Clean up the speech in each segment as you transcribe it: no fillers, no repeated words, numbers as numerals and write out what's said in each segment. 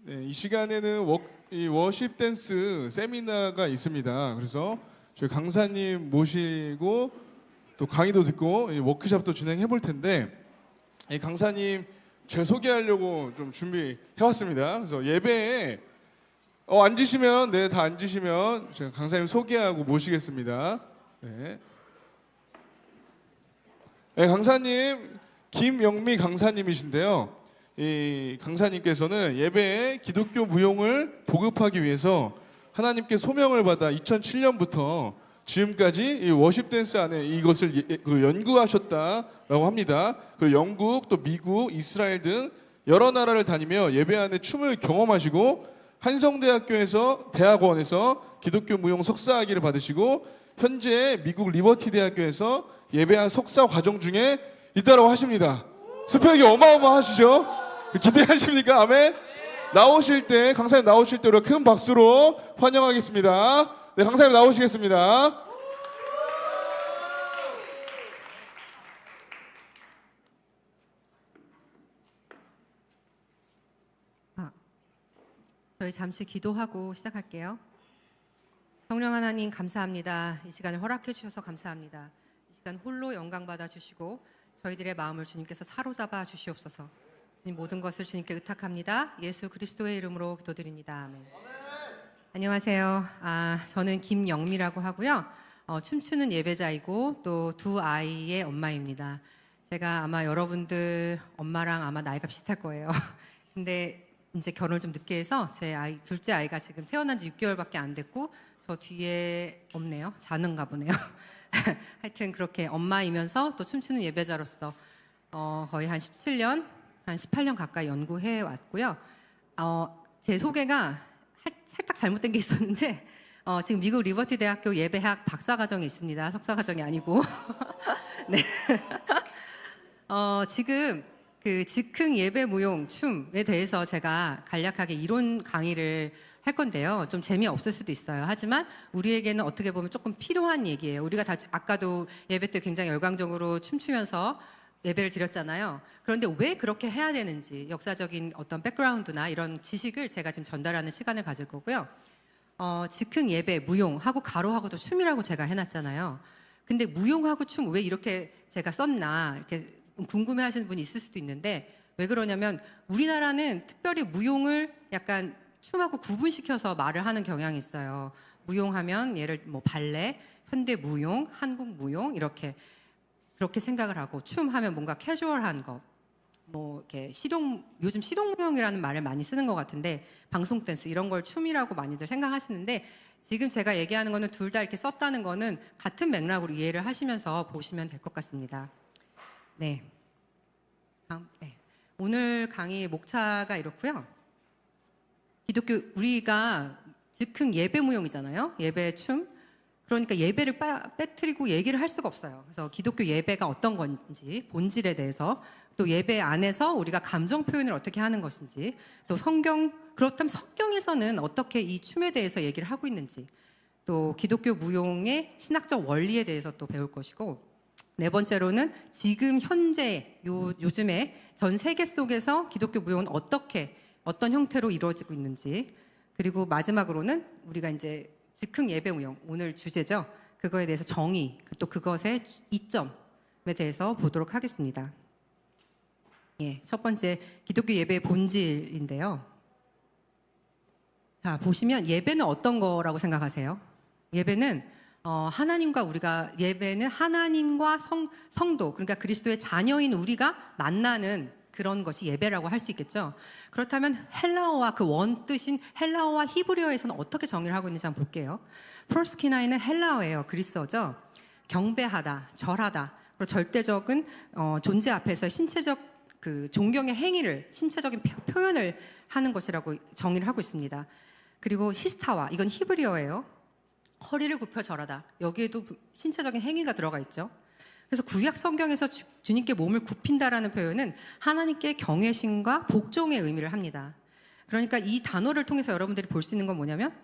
네, 이 시간에는 이 워십 댄스 세미나가 있습니다. 그래서 저희 강사님 모시고 또 강의도 듣고 이 워크숍도 진행해 볼 텐데, 이 강사님 제가 소개하려고 좀 준비해 왔습니다. 그래서 예배에 앉으시면, 네, 다 앉으시면 제가 강사님 소개하고 모시겠습니다. 네. 네, 강사님 김영미 강사님이신데요. 이 강사님께서는 예배에 기독교 무용을 보급하기 위해서 하나님께 소명을 받아 2007년부터 지금까지 이 워십 댄스 안에 이것을 연구하셨다라고 합니다. 그리고 영국, 또 미국, 이스라엘 등 여러 나라를 다니며 예배 안에 춤을 경험하시고 한성대학교에서 대학원에서 기독교 무용 석사학위를 받으시고 현재 미국 리버티 대학교에서 예배한 석사 과정 중에 있다고 하십니다. 스펙이 어마어마하시죠? 기대하십니까? 아멘. 나오실 때, 강사님 나오실 때 우리가 큰 박수로 환영하겠습니다. 네, 강사님 나오시겠습니다. 저희 잠시 기도하고 시작할게요. 성령 하나님 감사합니다. 이 시간을 허락해 주셔서 감사합니다. 이 시간 홀로 영광 받아 주시고 저희들의 마음을 주님께서 사로잡아 주시옵소서. 주님 모든 것을 주님께 의탁합니다. 예수 그리스도의 이름으로 기도드립니다. 아멘. 안녕하세요. 저는 김영미라고 하고요. 춤추는 예배자이고 또 두 아이의 엄마입니다. 제가 아마 여러분들 엄마랑 아마 나이가 비슷할 거예요. 근데 이제 결혼을 좀 늦게 해서 제 아이, 둘째 아이가 지금 태어난 지 6개월밖에 안 됐고 저 뒤에 없네요. 자는가 보네요. 하여튼 그렇게 엄마이면서 또 춤추는 예배자로서 거의 한 17년, 한 18년 가까이 연구해 왔고요. 제 소개가 살짝 잘못된 게 있었는데 지금 미국 리버티 대학교 예배학 박사과정이 있습니다. 석사과정이 아니고. 네. 지금 그 즉흥 예배 무용 춤에 대해서 제가 간략하게 이론 강의를 할 건데요. 좀 재미없을 수도 있어요. 하지만 우리에게는 어떻게 보면 조금 필요한 얘기예요. 우리가 다 아까도 예배 때 굉장히 열광적으로 춤추면서 예배를 드렸잖아요. 그런데 왜 그렇게 해야 되는지 역사적인 어떤 백그라운드나 이런 지식을 제가 지금 전달하는 시간을 가질 거고요. 즉흥 예배, 무용하고 가로하고도 춤이라고 제가 해놨잖아요. 근데 무용하고 춤 왜 이렇게 제가 썼나 이렇게 궁금해하시는 분이 있을 수도 있는데 왜 그러냐면 우리나라는 특별히 무용을 약간 춤하고 구분시켜서 말을 하는 경향이 있어요. 무용하면 예를 뭐 발레, 현대 무용, 한국 무용 이렇게 그렇게 생각을 하고 춤하면 뭔가 캐주얼한 거, 뭐 이렇게 요즘 시동무용이라는 말을 많이 쓰는 것 같은데 방송 댄스 이런 걸 춤이라고 많이들 생각하시는데 지금 제가 얘기하는 거는 둘 다 이렇게 썼다는 거는 같은 맥락으로 이해를 하시면서 보시면 될 것 같습니다. 네. 네. 오늘 강의 목차가 이렇고요. 기독교 우리가 즉흥 예배 무용이잖아요. 예배 춤. 그러니까 예배를 빼뜨리고 얘기를 할 수가 없어요. 그래서 기독교 예배가 어떤 건지 본질에 대해서 또 예배 안에서 우리가 감정 표현을 어떻게 하는 것인지 또 그렇다면 성경에서는 어떻게 이 춤에 대해서 얘기를 하고 있는지 또 기독교 무용의 신학적 원리에 대해서 또 배울 것이고 네 번째로는 지금 현재 요즘에 전 세계 속에서 기독교 무용은 어떤 형태로 이루어지고 있는지 그리고 마지막으로는 우리가 이제 즉흥 예배 무용 오늘 주제죠. 그거에 대해서 정의 또 그것의 이점에 대해서 보도록 하겠습니다. 예, 첫 번째 기독교 예배의 본질인데요. 자 보시면 예배는 어떤 거라고 생각하세요? 예배는 하나님과 성도 그러니까 그리스도의 자녀인 우리가 만나는 그런 것이 예배라고 할 수 있겠죠. 그렇다면 헬라어와 그 원뜻인 헬라어와 히브리어에서는 어떻게 정의를 하고 있는지 한번 볼게요. 프로스키나이는 헬라어예요. 그리스어죠. 경배하다, 절하다, 그리고 절대적인 존재 앞에서 신체적 그 존경의 행위를 신체적인 표현을 하는 것이라고 정의를 하고 있습니다. 그리고 히스타와 이건 히브리어예요. 허리를 굽혀 절하다. 여기에도 신체적인 행위가 들어가 있죠. 그래서 구약 성경에서 주님께 몸을 굽힌다라는 표현은 하나님께 경외심과 복종의 의미를 합니다. 그러니까 이 단어를 통해서 여러분들이 볼 수 있는 건 뭐냐면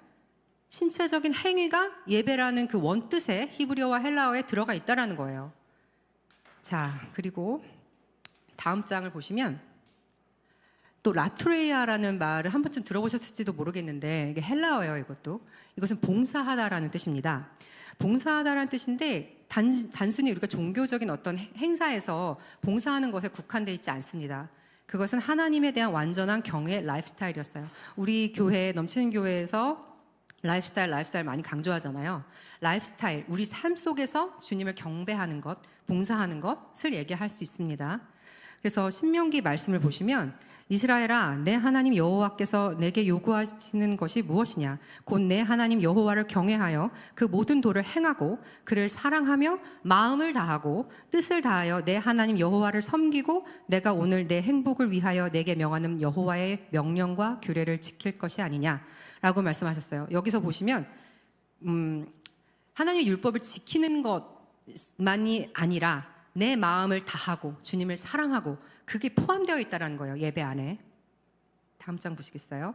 신체적인 행위가 예배라는 그 원뜻에 히브리어와 헬라어에 들어가 있다라는 거예요. 자, 그리고 다음 장을 보시면 또 라투레이아라는 말을 한 번쯤 들어보셨을지도 모르겠는데 이게 헬라어예요. 이것은 봉사하다라는 뜻입니다. 봉사하다라는 뜻인데 단순히 우리가 종교적인 어떤 행사에서 봉사하는 것에 국한되어 있지 않습니다. 그것은 하나님에 대한 완전한 경외의 라이프스타일이었어요. 우리 교회 넘치는 교회에서 라이프스타일 많이 강조하잖아요. 라이프스타일, 우리 삶 속에서 주님을 경배하는 것, 봉사하는 것을 얘기할 수 있습니다. 그래서 신명기 말씀을 보시면 이스라엘아, 내 하나님 여호와께서 내게 요구하시는 것이 무엇이냐? 곧 내 하나님 여호와를 경외하여 그 모든 도를 행하고 그를 사랑하며 마음을 다하고 뜻을 다하여 내 하나님 여호와를 섬기고 내가 오늘 내 행복을 위하여 내게 명하는 여호와의 명령과 규례를 지킬 것이 아니냐라고 말씀하셨어요. 여기서 보시면 하나님의 율법을 지키는 것만이 아니라 내 마음을 다하고 주님을 사랑하고 그게 포함되어 있다는 거예요. 예배 안에. 다음 장 보시겠어요?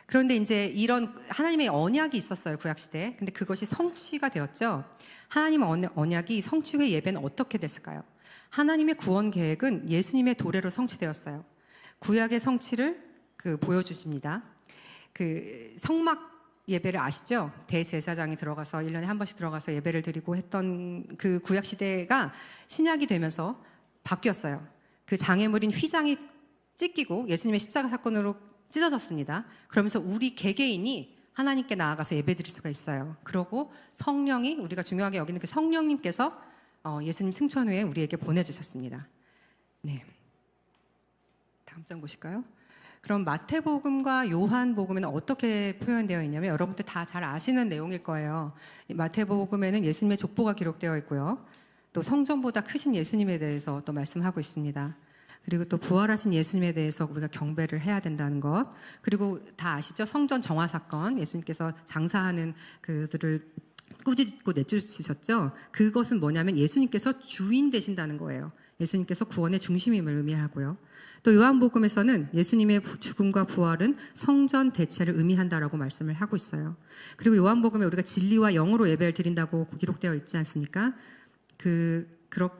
그런데 이제 이런 하나님의 언약이 있었어요. 구약시대에. 근데 그것이 성취가 되었죠. 하나님의 언약이 성취 후에 예배는 어떻게 됐을까요? 하나님의 구원 계획은 예수님의 도래로 성취되었어요. 구약의 성취를 보여주십니다. 성막 예배를 아시죠? 대제사장이 들어가서 1년에 한 번씩 들어가서 예배를 드리고 했던 그 구약 시대가 신약이 되면서 바뀌었어요. 그 장애물인 휘장이 찢기고 예수님의 십자가 사건으로 찢어졌습니다. 그러면서 우리 개개인이 하나님께 나아가서 예배드릴 수가 있어요. 그리고 성령이 우리가 중요하게 여기는 그 성령님께서 예수님 승천 후에 우리에게 보내주셨습니다. 네, 다음 장 보실까요? 그럼 마태복음과 요한복음에는 어떻게 표현되어 있냐면 여러분들 다 잘 아시는 내용일 거예요. 마태복음에는 예수님의 족보가 기록되어 있고요. 또 성전보다 크신 예수님에 대해서 또 말씀하고 있습니다. 그리고 또 부활하신 예수님에 대해서 우리가 경배를 해야 된다는 것. 그리고 다 아시죠? 성전 정화 사건, 예수님께서 장사하는 그들을 꾸짖고 내쫓으셨죠? 그것은 뭐냐면 예수님께서 주인 되신다는 거예요. 예수님께서 구원의 중심임을 의미하고요. 또 요한복음에서는 예수님의 죽음과 부활은 성전 대체를 의미한다라고 말씀을 하고 있어요. 그리고 요한복음에 우리가 진리와 영으로 예배를 드린다고 기록되어 있지 않습니까?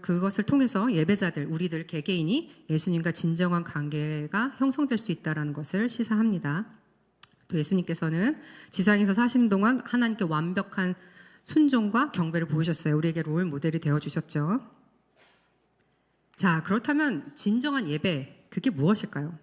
그것을 통해서 예배자들, 우리들 개개인이 예수님과 진정한 관계가 형성될 수 있다는 것을 시사합니다. 또 예수님께서는 지상에서 사시는 동안 하나님께 완벽한 순종과 경배를 보이셨어요. 우리에게 롤 모델이 되어주셨죠. 자, 그렇다면 진정한 예배, 그게 무엇일까요?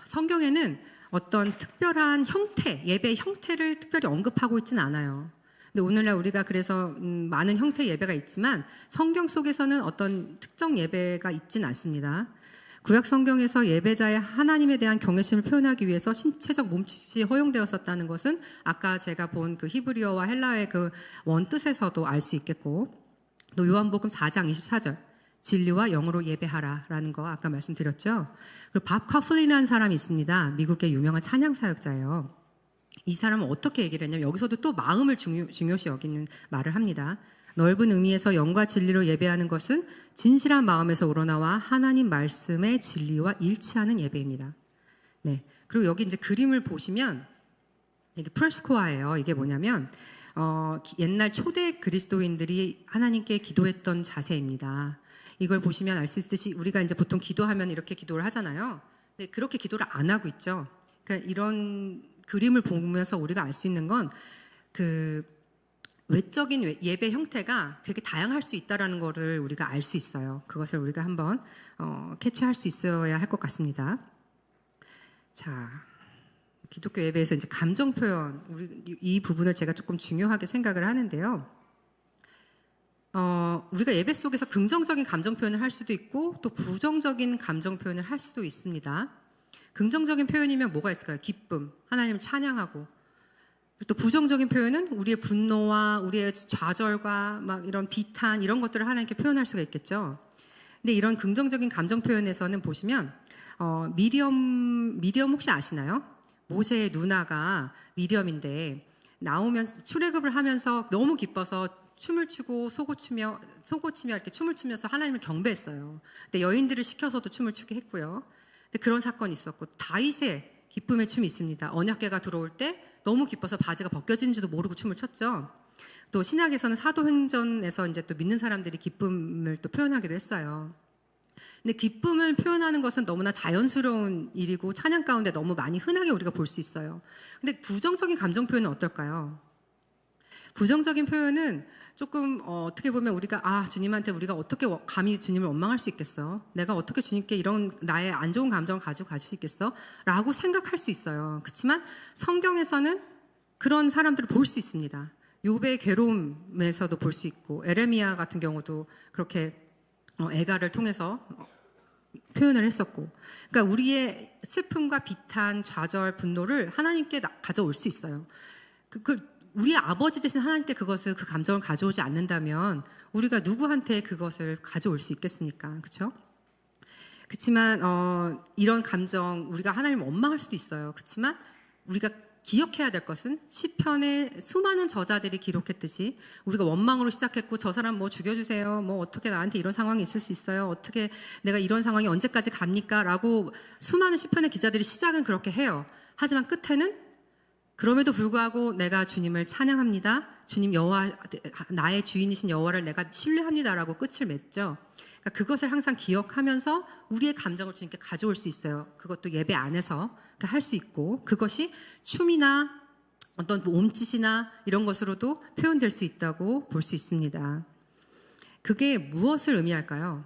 성경에는 어떤 특별한 형태, 예배의 형태를 특별히 언급하고 있지는 않아요. 근데 오늘날 우리가 그래서 많은 형태의 예배가 있지만 성경 속에서는 어떤 특정 예배가 있지는 않습니다. 구약 성경에서 예배자의 하나님에 대한 경외심을 표현하기 위해서 신체적 몸짓이 허용되었었다는 것은 아까 제가 본 그 히브리어와 헬라어의 그 원뜻에서도 알 수 있겠고, 또 요한복음 4장 24절 진리와 영으로 예배하라라는 거 아까 말씀드렸죠. 그리고 밥 커플린이라는 사람이 있습니다. 미국의 유명한 찬양 사역자예요. 이 사람은 어떻게 얘기를 했냐면 여기서도 또 마음을 중요시 여기는 말을 합니다. 넓은 의미에서 영과 진리로 예배하는 것은 진실한 마음에서 우러나와 하나님 말씀의 진리와 일치하는 예배입니다. 네. 그리고 여기 이제 그림을 보시면 이게 프레스코아예요. 이게 뭐냐면 옛날 초대 그리스도인들이 하나님께 기도했던 자세입니다. 이걸 보시면 알 수 있듯이 우리가 이제 보통 기도하면 이렇게 기도를 하잖아요. 근데 그렇게 기도를 안 하고 있죠. 그러니까 이런 그림을 보면서 우리가 알 수 있는 건 그 외적인 예배 형태가 되게 다양할 수 있다라는 것을 우리가 알 수 있어요. 그것을 우리가 한번 캐치할 수 있어야 할 것 같습니다. 자, 기독교 예배에서 이제 감정 표현, 이 부분을 제가 조금 중요하게 생각을 하는데요. 우리가 예배 속에서 긍정적인 감정 표현을 할 수도 있고 또 부정적인 감정 표현을 할 수도 있습니다. 긍정적인 표현이면 뭐가 있을까요? 기쁨, 하나님을 찬양하고. 또 부정적인 표현은 우리의 분노와 우리의 좌절과 막 이런 비탄 이런 것들을 하나님께 표현할 수가 있겠죠. 근데 이런 긍정적인 감정 표현에서는 보시면 미리엄 혹시 아시나요? 모세의 누나가 미리엄인데 나오면서 출애굽을 하면서 너무 기뻐서 춤을 추고 소고치며 이렇게 춤을 추면서 하나님을 경배했어요. 근데 여인들을 시켜서도 춤을 추게 했고요. 근데 그런 사건이 있었고 다윗의 기쁨의 춤이 있습니다. 언약궤가 들어올 때 너무 기뻐서 바지가 벗겨지는지도 모르고 춤을 췄죠. 또 신약에서는 사도행전에서 이제 또 믿는 사람들이 기쁨을 또 표현하기도 했어요. 근데 기쁨을 표현하는 것은 너무나 자연스러운 일이고 찬양 가운데 너무 많이 흔하게 우리가 볼 수 있어요. 근데 부정적인 감정 표현은 어떨까요? 부정적인 표현은 조금 어떻게 보면 우리가 주님한테 우리가 어떻게 감히 주님을 원망할 수 있겠어? 내가 어떻게 주님께 이런 나의 안 좋은 감정을 가지고 갈 수 있겠어? 라고 생각할 수 있어요. 그렇지만 성경에서는 그런 사람들을 볼 수 있습니다. 욥의 괴로움에서도 볼 수 있고 에레미야 같은 경우도 그렇게 애가를 통해서 표현을 했었고, 그러니까 우리의 슬픔과 비탄, 좌절, 분노를 하나님께 가져올 수 있어요. 우리의 아버지 대신 하나님께 그 감정을 가져오지 않는다면 우리가 누구한테 그것을 가져올 수 있겠습니까? 그렇죠? 그렇지만 이런 감정 우리가 하나님을 원망할 수도 있어요. 그렇지만 우리가 기억해야 될 것은 시편의 수많은 저자들이 기록했듯이 우리가 원망으로 시작했고 저 사람 뭐 죽여주세요, 뭐 어떻게 나한테 이런 상황이 있을 수 있어요, 어떻게 내가 이런 상황이 언제까지 갑니까? 라고 수많은 시편의 기자들이 시작은 그렇게 해요. 하지만 끝에는 그럼에도 불구하고 내가 주님을 찬양합니다, 주님 여호와 나의 주인이신 여호와를 내가 신뢰합니다라고 끝을 맺죠. 그러니까 그것을 항상 기억하면서 우리의 감정을 주님께 가져올 수 있어요. 그것도 예배 안에서 할 수 있고, 그것이 춤이나 어떤 몸짓이나 이런 것으로도 표현될 수 있다고 볼 수 있습니다. 그게 무엇을 의미할까요?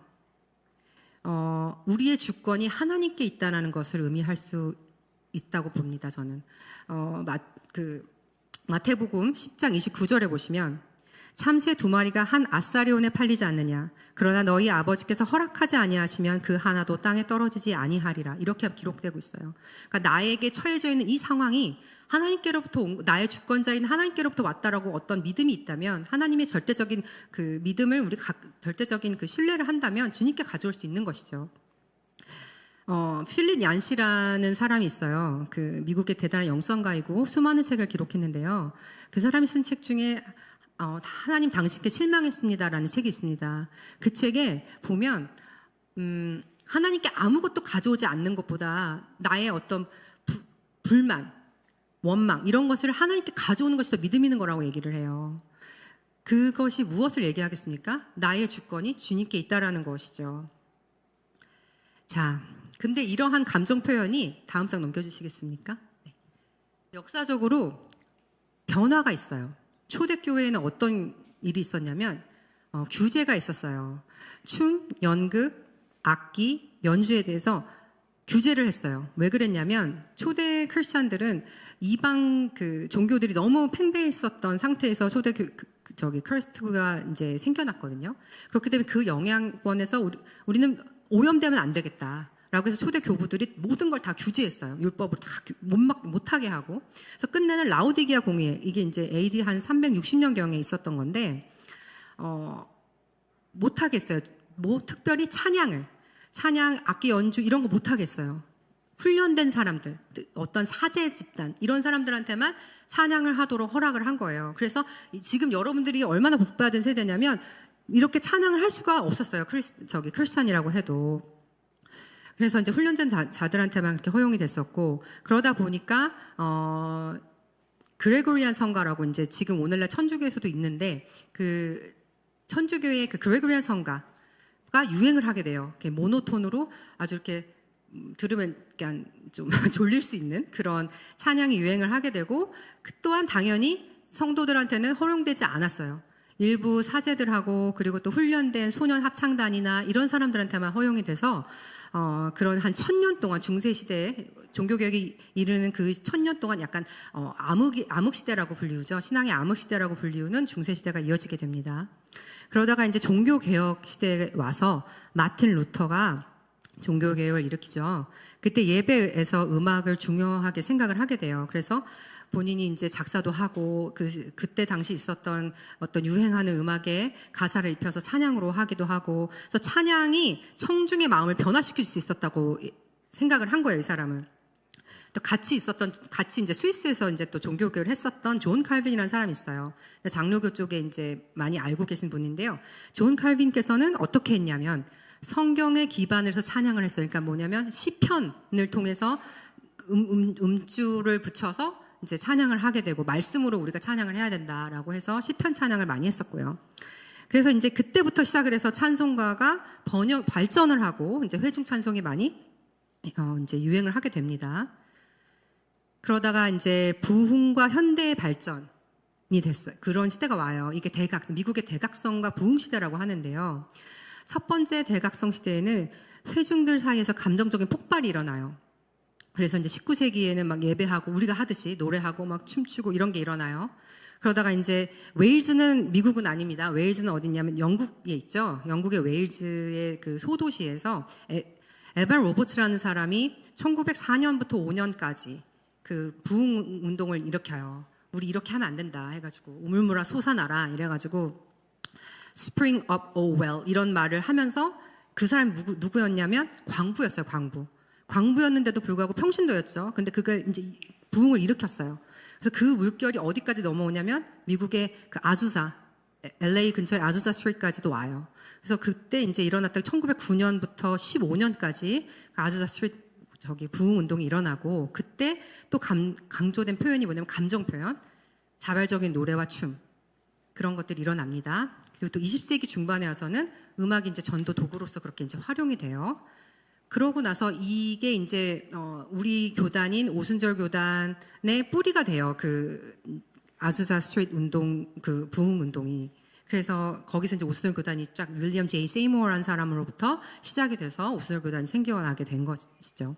우리의 주권이 하나님께 있다는 것을 의미할 수 있다고 봅니다. 저는 마태복음 10장 29절에 보시면 참새 2마리가 한 아사리온에 팔리지 않느냐, 그러나 너희 아버지께서 허락하지 아니하시면 그 하나도 땅에 떨어지지 아니하리라, 이렇게 기록되고 있어요. 그러니까 나에게 처해져 있는 이 상황이 하나님께로부터 나의 주권자인 하나님께로부터 왔다라고 어떤 믿음이 있다면, 하나님의 절대적인 그 믿음을 우리가 절대적인 그 신뢰를 한다면 주님께 가져올 수 있는 것이죠. 필립 얀시라는 사람이 있어요. 그 미국의 대단한 영성가이고 수많은 책을 기록했는데요. 그 사람이 쓴 책 중에 하나님 당신께 실망했습니다라는 책이 있습니다. 그 책에 보면 하나님께 아무것도 가져오지 않는 것보다 나의 어떤 불만, 원망 이런 것을 하나님께 가져오는 것이 더 믿음 있는 거라고 얘기를 해요. 그것이 무엇을 얘기하겠습니까? 나의 주권이 주님께 있다라는 것이죠. 자, 근데 이러한 감정 표현이 다음 장 넘겨주시겠습니까? 네. 역사적으로 변화가 있어요. 초대교회에는 어떤 일이 있었냐면 규제가 있었어요. 춤, 연극, 악기, 연주에 대해서 규제를 했어요. 왜 그랬냐면 초대 크리스천들은 이방 그 종교들이 너무 팽배했었던 상태에서 초대 크리스트가 이제 생겨났거든요. 그렇기 때문에 그 영향권에서 우리는 오염되면 안 되겠다. 라고 해서 초대 교부들이 모든 걸 다 규제했어요. 율법을 다 못하게 하고. 그래서 끝내는 라오디게아 공회, 이게 이제 AD 한 360년경에 있었던 건데, 못하게 했어요. 특별히 찬양, 악기 연주 이런 거 못하게 했어요. 훈련된 사람들, 어떤 사제 집단, 이런 사람들한테만 찬양을 하도록 허락을 한 거예요. 그래서 지금 여러분들이 얼마나 복받은 세대냐면, 이렇게 찬양을 할 수가 없었어요. 크리스찬이라고 해도. 그래서 이제 훈련된 자들한테만 그렇게 허용이 됐었고, 그러다 보니까 그레고리안 성가라고 이제 지금 오늘날 천주교에서도 있는데, 그 천주교의 그 그레고리안 성가가 유행을 하게 돼요. 이렇게 모노톤으로 아주 이렇게 들으면 약간 좀 졸릴 수 있는 그런 찬양이 유행을 하게 되고, 그 또한 당연히 성도들한테는 허용되지 않았어요. 일부 사제들하고 그리고 또 훈련된 소년 합창단이나 이런 사람들한테만 허용이 돼서 그런 한 1000년 동안 중세시대에 종교개혁이 이르는 그 1000년 동안 약간 암흑시대라고 불리우죠. 신앙의 암흑시대라고 불리우는 중세시대가 이어지게 됩니다. 그러다가 이제 종교개혁 시대에 와서 마틴 루터가 종교개혁을 일으키죠. 그때 예배에서 음악을 중요하게 생각을 하게 돼요. 그래서 본인이 이제 작사도 하고 그때 당시 있었던 어떤 유행하는 음악에 가사를 입혀서 찬양으로 하기도 하고, 그래서 찬양이 청중의 마음을 변화시킬 수 있었다고 생각을 한 거예요, 이 사람은. 또 같이 이제 스위스에서 이제 또 종교교회를 했었던 존 칼빈이라는 사람이 있어요. 장로교 쪽에 이제 많이 알고 계신 분인데요. 존 칼빈께서는 어떻게 했냐면 성경에 기반을 해서 찬양을 했어요. 그러니까 뭐냐면 시편을 통해서 음주를 붙여서 이제 찬양을 하게 되고, 말씀으로 우리가 찬양을 해야 된다라고 해서 시편 찬양을 많이 했었고요. 그래서 이제 그때부터 시작을 해서 찬송가가 발전을 하고 이제 회중 찬송이 많이 이제 유행을 하게 됩니다. 그러다가 이제 부흥과 현대의 발전이 됐어요. 그런 시대가 와요. 이게 미국의 대각성과 부흥 시대라고 하는데요. 첫 번째 대각성 시대에는 회중들 사이에서 감정적인 폭발이 일어나요. 그래서 이제 19세기에는 막 예배하고 우리가 하듯이 노래하고 막 춤추고 이런 게 일어나요. 그러다가 이제 웨일즈는 미국은 아닙니다. 웨일즈는 어디냐면 영국에 있죠. 영국의 웨일즈의 그 소도시에서 에반 로버츠라는 사람이 1904년부터 5년까지 그 부흥 운동을 일으켜요. 우리 이렇게 하면 안 된다 해가지고 우물물아 솟아나라 이래가지고 Spring up, oh well 이런 말을 하면서 그 사람이 누구였냐면 광부였어요. 광부였는데도 불구하고 평신도였죠. 근데 그걸 이제 부흥을 일으켰어요. 그래서 그 물결이 어디까지 넘어오냐면 미국의 그 아주사, LA 근처의 아주사 스트리트까지도 와요. 그래서 그때 이제 일어났던 1909년부터 15년까지 그 아주사 스트리트 부흥 운동이 일어나고 그때 또 강조된 표현이 뭐냐면 감정 표현, 자발적인 노래와 춤 그런 것들이 일어납니다. 그리고 또 20세기 중반에 와서는 음악이 이제 전도 도구로서 그렇게 이제 활용이 돼요. 그러고 나서 이게 이제 우리 교단인 오순절 교단의 뿌리가 돼요. 그 아주사 스트리트 운동, 그 부흥 운동이. 그래서 거기서 이제 오순절 교단이 쫙 윌리엄 제이 세이모어라는 사람으로부터 시작이 돼서 오순절 교단이 생겨나게 된 것이죠.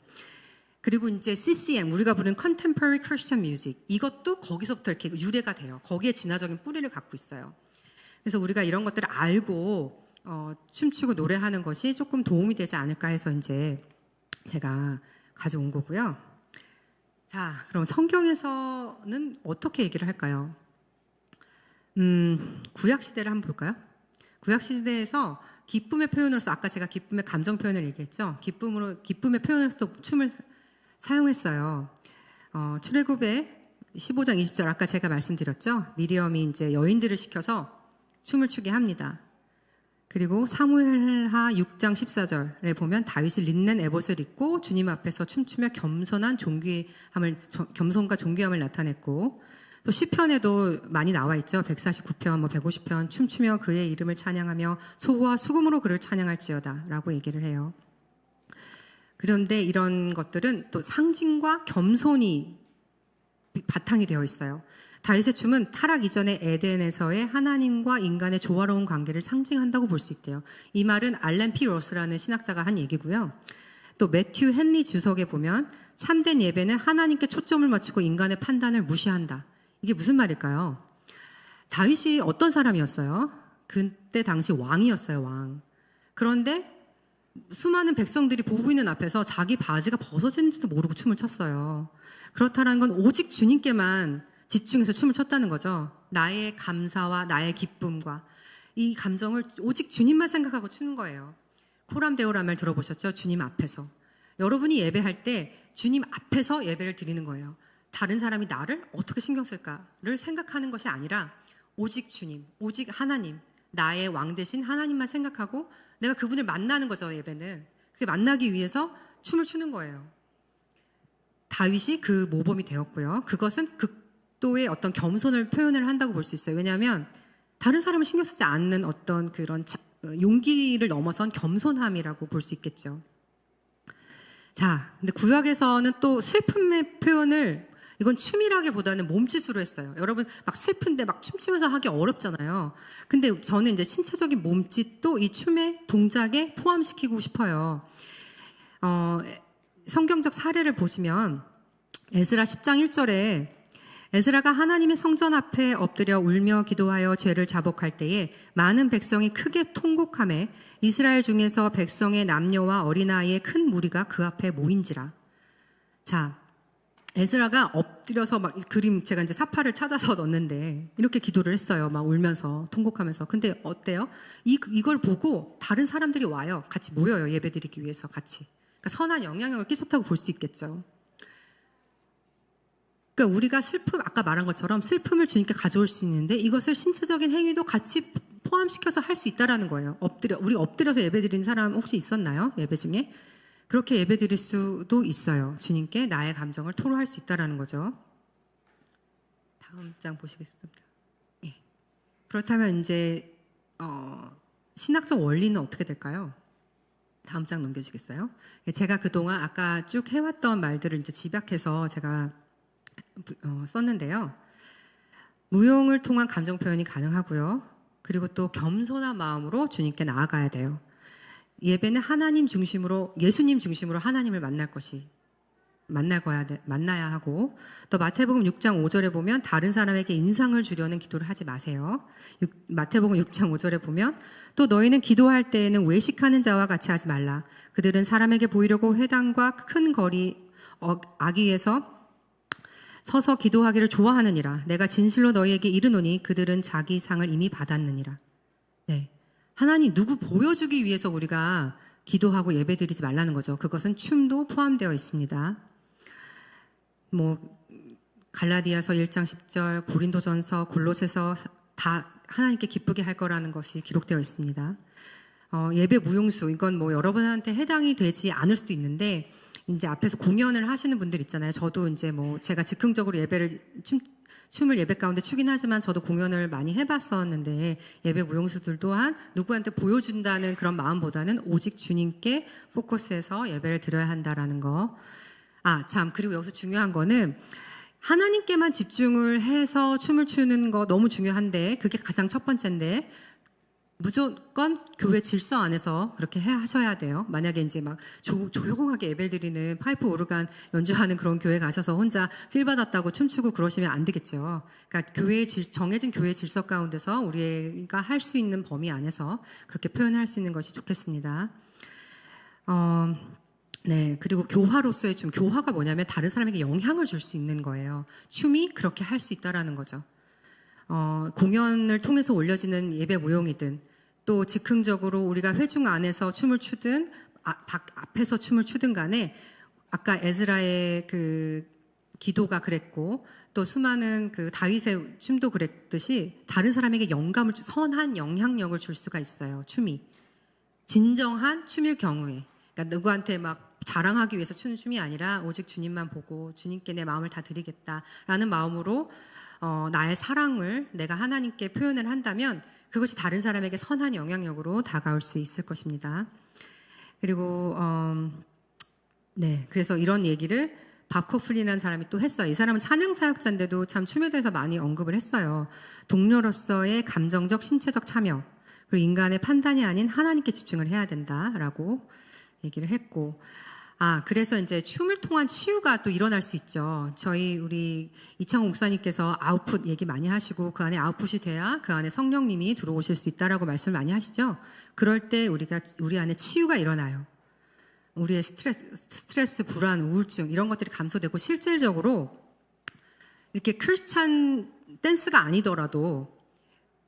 그리고 이제 CCM 우리가 부르는 Contemporary Christian Music 이것도 거기서부터 이렇게 유래가 돼요. 거기에 진화적인 뿌리를 갖고 있어요. 그래서 우리가 이런 것들을 알고 춤추고 노래하는 것이 조금 도움이 되지 않을까 해서 이제 제가 가져온 거고요. 자, 그럼 성경에서는 어떻게 얘기를 할까요? 구약 시대를 한번 볼까요? 구약 시대에서 기쁨의 표현으로서 아까 제가 기쁨의 감정 표현을 얘기했죠. 기쁨의 표현으로서 춤을 사용했어요. 출애굽의 15장 20절 아까 제가 말씀드렸죠. 미리엄이 이제 여인들을 시켜서 춤을 추게 합니다. 그리고 사무엘하 6장 14절에 보면 다윗이 린넨 에봇을 입고 주님 앞에서 춤추며 겸손과 존귀함을 나타냈고 또 시편에도 많이 나와 있죠. 149편, 150편 춤추며 그의 이름을 찬양하며 소와 수금으로 그를 찬양할지어다 라고 얘기를 해요. 그런데 이런 것들은 또 상징과 겸손이 바탕이 되어 있어요. 다윗의 춤은 타락 이전의 에덴에서의 하나님과 인간의 조화로운 관계를 상징한다고 볼 수 있대요. 이 말은 알렌 피 로스라는 신학자가 한 얘기고요. 또 매튜 헨리 주석에 보면 참된 예배는 하나님께 초점을 맞추고 인간의 판단을 무시한다. 이게 무슨 말일까요? 다윗이 어떤 사람이었어요? 그때 당시 왕이었어요, 왕. 그런데 수많은 백성들이 보고 있는 앞에서 자기 바지가 벗어지는지도 모르고 춤을 췄어요. 그렇다는 건 오직 주님께만 집중해서 춤을 췄다는 거죠. 나의 감사와 나의 기쁨과 이 감정을 오직 주님만 생각하고 추는 거예요. 코람데오라는 말 들어보셨죠? 주님 앞에서. 여러분이 예배할 때 주님 앞에서 예배를 드리는 거예요. 다른 사람이 나를 어떻게 신경 쓸까를 생각하는 것이 아니라 오직 주님, 오직 하나님, 나의 왕 대신 하나님만 생각하고 내가 그분을 만나는 거죠, 예배는. 그게 만나기 위해서 춤을 추는 거예요. 다윗이 그 모범이 되었고요. 그것은 극도의 어떤 겸손을 표현을 한다고 볼 수 있어요. 왜냐하면 다른 사람을 신경 쓰지 않는 어떤 그런 용기를 넘어선 겸손함이라고 볼 수 있겠죠. 자, 근데 구약에서는 또 슬픔의 표현을 이건 춤이라기보다는 몸짓으로 했어요. 여러분 막 슬픈데 막 춤추면서 하기 어렵잖아요. 근데 저는 이제 신체적인 몸짓도 이 춤의 동작에 포함시키고 싶어요. 성경적 사례를 보시면 에스라 10장 1절에 에스라가 하나님의 성전 앞에 엎드려 울며 기도하여 죄를 자복할 때에 많은 백성이 크게 통곡하며 이스라엘 중에서 백성의 남녀와 어린아이의 큰 무리가 그 앞에 모인지라. 자, 에스라가 엎드려서 막 그림 제가 이제 사파를 찾아서 넣었는데 이렇게 기도를 했어요. 막 울면서 통곡하면서. 근데 어때요? 이걸 보고 다른 사람들이 와요. 같이 모여요. 예배드리기 위해서 같이. 그러니까 선한 영향력을 끼쳤다고 볼 수 있겠죠. 그러니까 우리가 아까 말한 것처럼 슬픔을 주님께 가져올 수 있는데 이것을 신체적인 행위도 같이 포함시켜서 할 수 있다라는 거예요. 우리 엎드려서 예배드리는 사람 혹시 있었나요? 예배 중에? 그렇게 예배드릴 수도 있어요. 주님께 나의 감정을 토로할 수 있다라는 거죠. 다음 장 보시겠습니다. 예. 그렇다면 이제 신학적 원리는 어떻게 될까요? 다음 장 넘겨주시겠어요? 제가 그동안 아까 쭉 해왔던 말들을 이제 집약해서 제가 썼는데요. 무용을 통한 감정 표현이 가능하고요. 그리고 또 겸손한 마음으로 주님께 나아가야 돼요. 예배는 하나님 중심으로, 예수님 중심으로 하나님을 만나야 하고, 또 마태복음 6장 5절에 보면 다른 사람에게 인상을 주려는 기도를 하지 마세요. 마태복음 6장 5절에 보면 또 너희는 기도할 때에는 외식하는 자와 같이 하지 말라. 그들은 사람에게 보이려고 회당과 큰 거리 아귀에서 서서 기도하기를 좋아하느니라. 내가 진실로 너희에게 이르노니 그들은 자기 상을 이미 받았느니라. 네, 하나님 누구 보여주기 위해서 우리가 기도하고 예배드리지 말라는 거죠. 그것은 춤도 포함되어 있습니다. 갈라디아서 1장 10절, 고린도전서, 골로새서 다 하나님께 기쁘게 할 거라는 것이 기록되어 있습니다. 예배 무용수, 이건 여러분한테 해당이 되지 않을 수도 있는데, 이제 앞에서 공연을 하시는 분들 있잖아요. 저도 이제 제가 즉흥적으로 춤을 예배 가운데 추긴 하지만 저도 공연을 많이 해봤었는데, 예배 무용수들 또한 누구한테 보여준다는 그런 마음보다는 오직 주님께 포커스해서 예배를 드려야 한다라는 거. 그리고 여기서 중요한 거는 하나님께만 집중을 해서 춤을 추는 거 너무 중요한데, 그게 가장 첫 번째인데, 무조건 교회 질서 안에서 그렇게 하셔야 돼요. 만약에 이제 조용하게 예배 드리는 파이프 오르간 연주하는 그런 교회 가셔서 혼자 필 받았다고 춤추고 그러시면 안 되겠죠. 그러니까 정해진 교회 질서 가운데서 우리가 할 수 있는 범위 안에서 그렇게 표현할 수 있는 것이 좋겠습니다. 네, 그리고 교화로서의 춤, 교화가 뭐냐면 다른 사람에게 영향을 줄 수 있는 거예요. 춤이 그렇게 할 수 있다라는 거죠. 공연을 통해서 올려지는 예배 무용이든, 또 즉흥적으로 우리가 회중 안에서 춤을 추든 앞에서 춤을 추든 간에, 아까 에즈라의 그 기도가 그랬고, 또 수많은 그 다윗의 춤도 그랬듯이 다른 사람에게 선한 영향력을 줄 수가 있어요. 춤이 진정한 춤일 경우에, 그러니까 누구한테 자랑하기 위해서 추는 춤이 아니라 오직 주님만 보고 주님께 내 마음을 다 드리겠다라는 마음으로 나의 사랑을 내가 하나님께 표현을 한다면 그것이 다른 사람에게 선한 영향력으로 다가올 수 있을 것입니다. 그리고 그래서 이런 얘기를 밥 커플이라는 사람이 또 했어요. 이 사람은 찬양 사역자인데도 참 춤에 대해서 많이 언급을 했어요. 동료로서의 감정적, 신체적 참여, 그리고 인간의 판단이 아닌 하나님께 집중을 해야 된다라고 얘기를 했고, 그래서 이제 춤을 통한 치유가 또 일어날 수 있죠. 우리 이창호 목사님께서 아웃풋 얘기 많이 하시고, 그 안에 아웃풋이 돼야 그 안에 성령님이 들어오실 수 있다라고 말씀을 많이 하시죠. 그럴 때 우리 안에 치유가 일어나요. 우리의 스트레스, 불안, 우울증 이런 것들이 감소되고, 실질적으로 이렇게 크리스찬 댄스가 아니더라도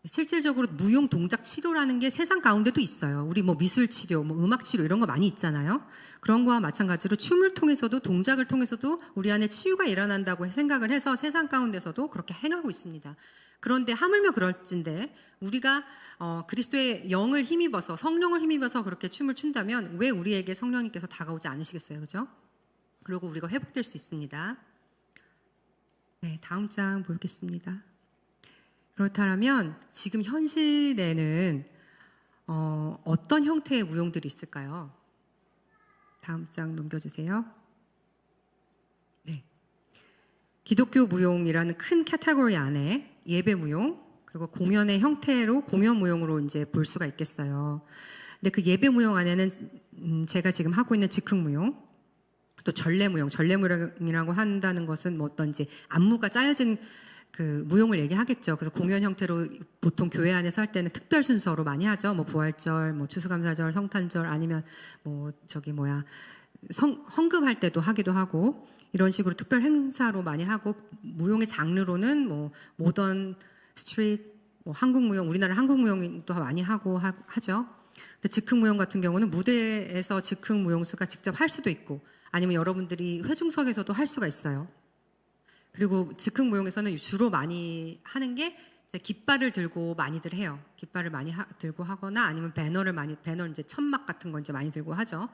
실질적으로 무용 동작 치료라는 게 세상 가운데도 있어요. 우리 미술 치료, 음악 치료 이런 거 많이 있잖아요. 그런 거와 마찬가지로 춤을 통해서도, 동작을 통해서도 우리 안에 치유가 일어난다고 생각을 해서 세상 가운데서도 그렇게 행하고 있습니다. 그런데 하물며 그럴진데 우리가 그리스도의 영을 힘입어서, 성령을 힘입어서 그렇게 춤을 춘다면 왜 우리에게 성령님께서 다가오지 않으시겠어요, 그죠? 그리고 우리가 회복될 수 있습니다. 네, 다음 장 보겠습니다. 그렇다면 지금 현실에는 어떤 형태의 무용들이 있을까요? 다음 장 넘겨주세요. 네, 기독교 무용이라는 큰 카테고리 안에 예배 무용, 그리고 공연의 형태로 공연 무용으로 이제 볼 수가 있겠어요. 근데 그 예배 무용 안에는 제가 지금 하고 있는 즉흥 무용, 또 전래 무용이라고 한다는 것은 어떤지 안무가 짜여진 그 무용을 얘기하겠죠. 그래서 공연 형태로 보통 교회 안에서 할 때는 특별 순서로 많이 하죠. 부활절, 추수감사절, 성탄절, 아니면 헌금할 때도 하기도 하고, 이런 식으로 특별 행사로 많이 하고, 무용의 장르로는 모던, 스트리트, 한국 무용, 우리나라 한국 무용도 많이 하죠. 근데 즉흥 무용 같은 경우는 무대에서 즉흥 무용수가 직접 할 수도 있고, 아니면 여러분들이 회중석에서도 할 수가 있어요. 그리고 즉흥 무용에서는 주로 많이 하는 게 깃발을 들고 많이들 해요. 깃발을 많이 들고 하거나, 아니면 배너 이제 천막 같은 거 이제 많이 들고 하죠.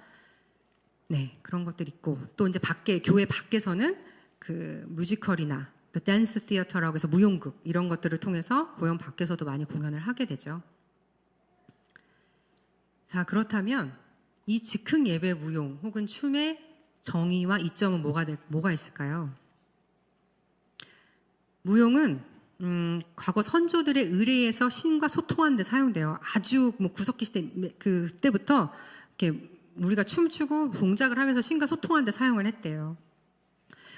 네, 그런 것들 있고, 또 이제 교회 밖에서는 그 뮤지컬이나 또 댄스 티어터라고 해서 무용극 이런 것들을 통해서 교회 밖에서도 많이 공연을 하게 되죠. 자, 그렇다면 이 즉흥 예배 무용 혹은 춤의 정의와 이점은 뭐가 있을까요? 무용은 과거 선조들의 의뢰에서 신과 소통하는 데 사용돼요. 아주 뭐 구석기 시대 그때부터 이렇게 우리가 춤추고 동작을 하면서 신과 소통하는 데 사용을 했대요.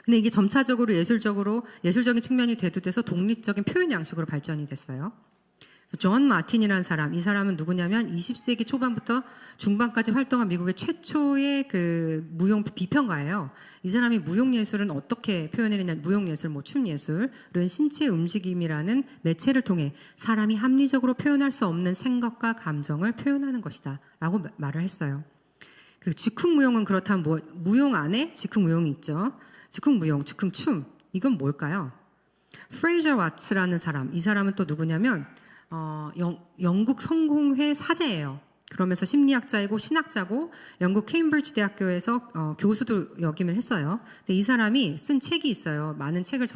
근데 이게 점차적으로 예술적인 측면이 대두돼서 독립적인 표현 양식으로 발전이 됐어요. 존 마틴이라는 사람, 이 사람은 누구냐면 20세기 초반부터 중반까지 활동한 미국의 최초의 그 무용 비평가예요. 이 사람이 무용 예술은 어떻게 표현을 했냐, 무용 예술, 뭐 춤 예술은 신체 움직임이라는 매체를 통해 사람이 합리적으로 표현할 수 없는 생각과 감정을 표현하는 것이다라고 말을 했어요. 그리고 즉흥 무용은 그렇다면 무용 안에 즉흥 무용이 있죠. 즉흥 무용, 즉흥 춤, 이건 뭘까요? 프레이저 와츠라는 사람, 이 사람은 또 누구냐면 영국 성공회 사제예요. 그러면서 심리학자이고 신학자고 영국 케임브리지 대학교에서 교수도 역임을 했어요. 근데 이 사람이 쓴 책이 있어요. 많은 책을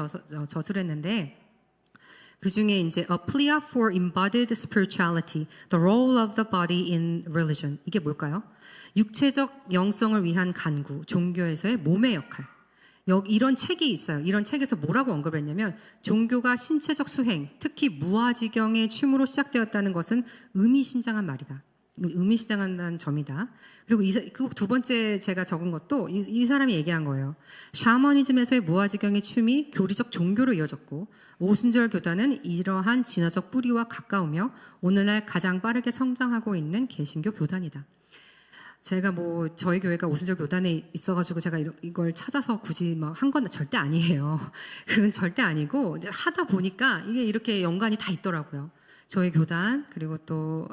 저술했는데 그 중에 이제 A Plea for Embodied Spirituality: The Role of the Body in Religion, 이게 뭘까요? 육체적 영성을 위한 간구, 종교에서의 몸의 역할. 이런 책이 있어요. 이런 책에서 뭐라고 언급을 했냐면 종교가 신체적 수행, 특히 무아지경의 춤으로 시작되었다는 것은 의미심장한 말이다. 의미심장한 점이다. 그리고 그 두 번째 제가 적은 것도 이 사람이 얘기한 거예요. 샤머니즘에서의 무아지경의 춤이 교리적 종교로 이어졌고 오순절 교단은 이러한 진화적 뿌리와 가까우며 오늘날 가장 빠르게 성장하고 있는 개신교 교단이다. 제가 뭐 저희 교회가 오순절 교단에 있어가지고 제가 이걸 찾아서 굳이 막 한 건 절대 아니에요. 그건 절대 아니고 이제 하다 보니까 이게 이렇게 연관이 다 있더라고요. 저희 교단, 그리고 또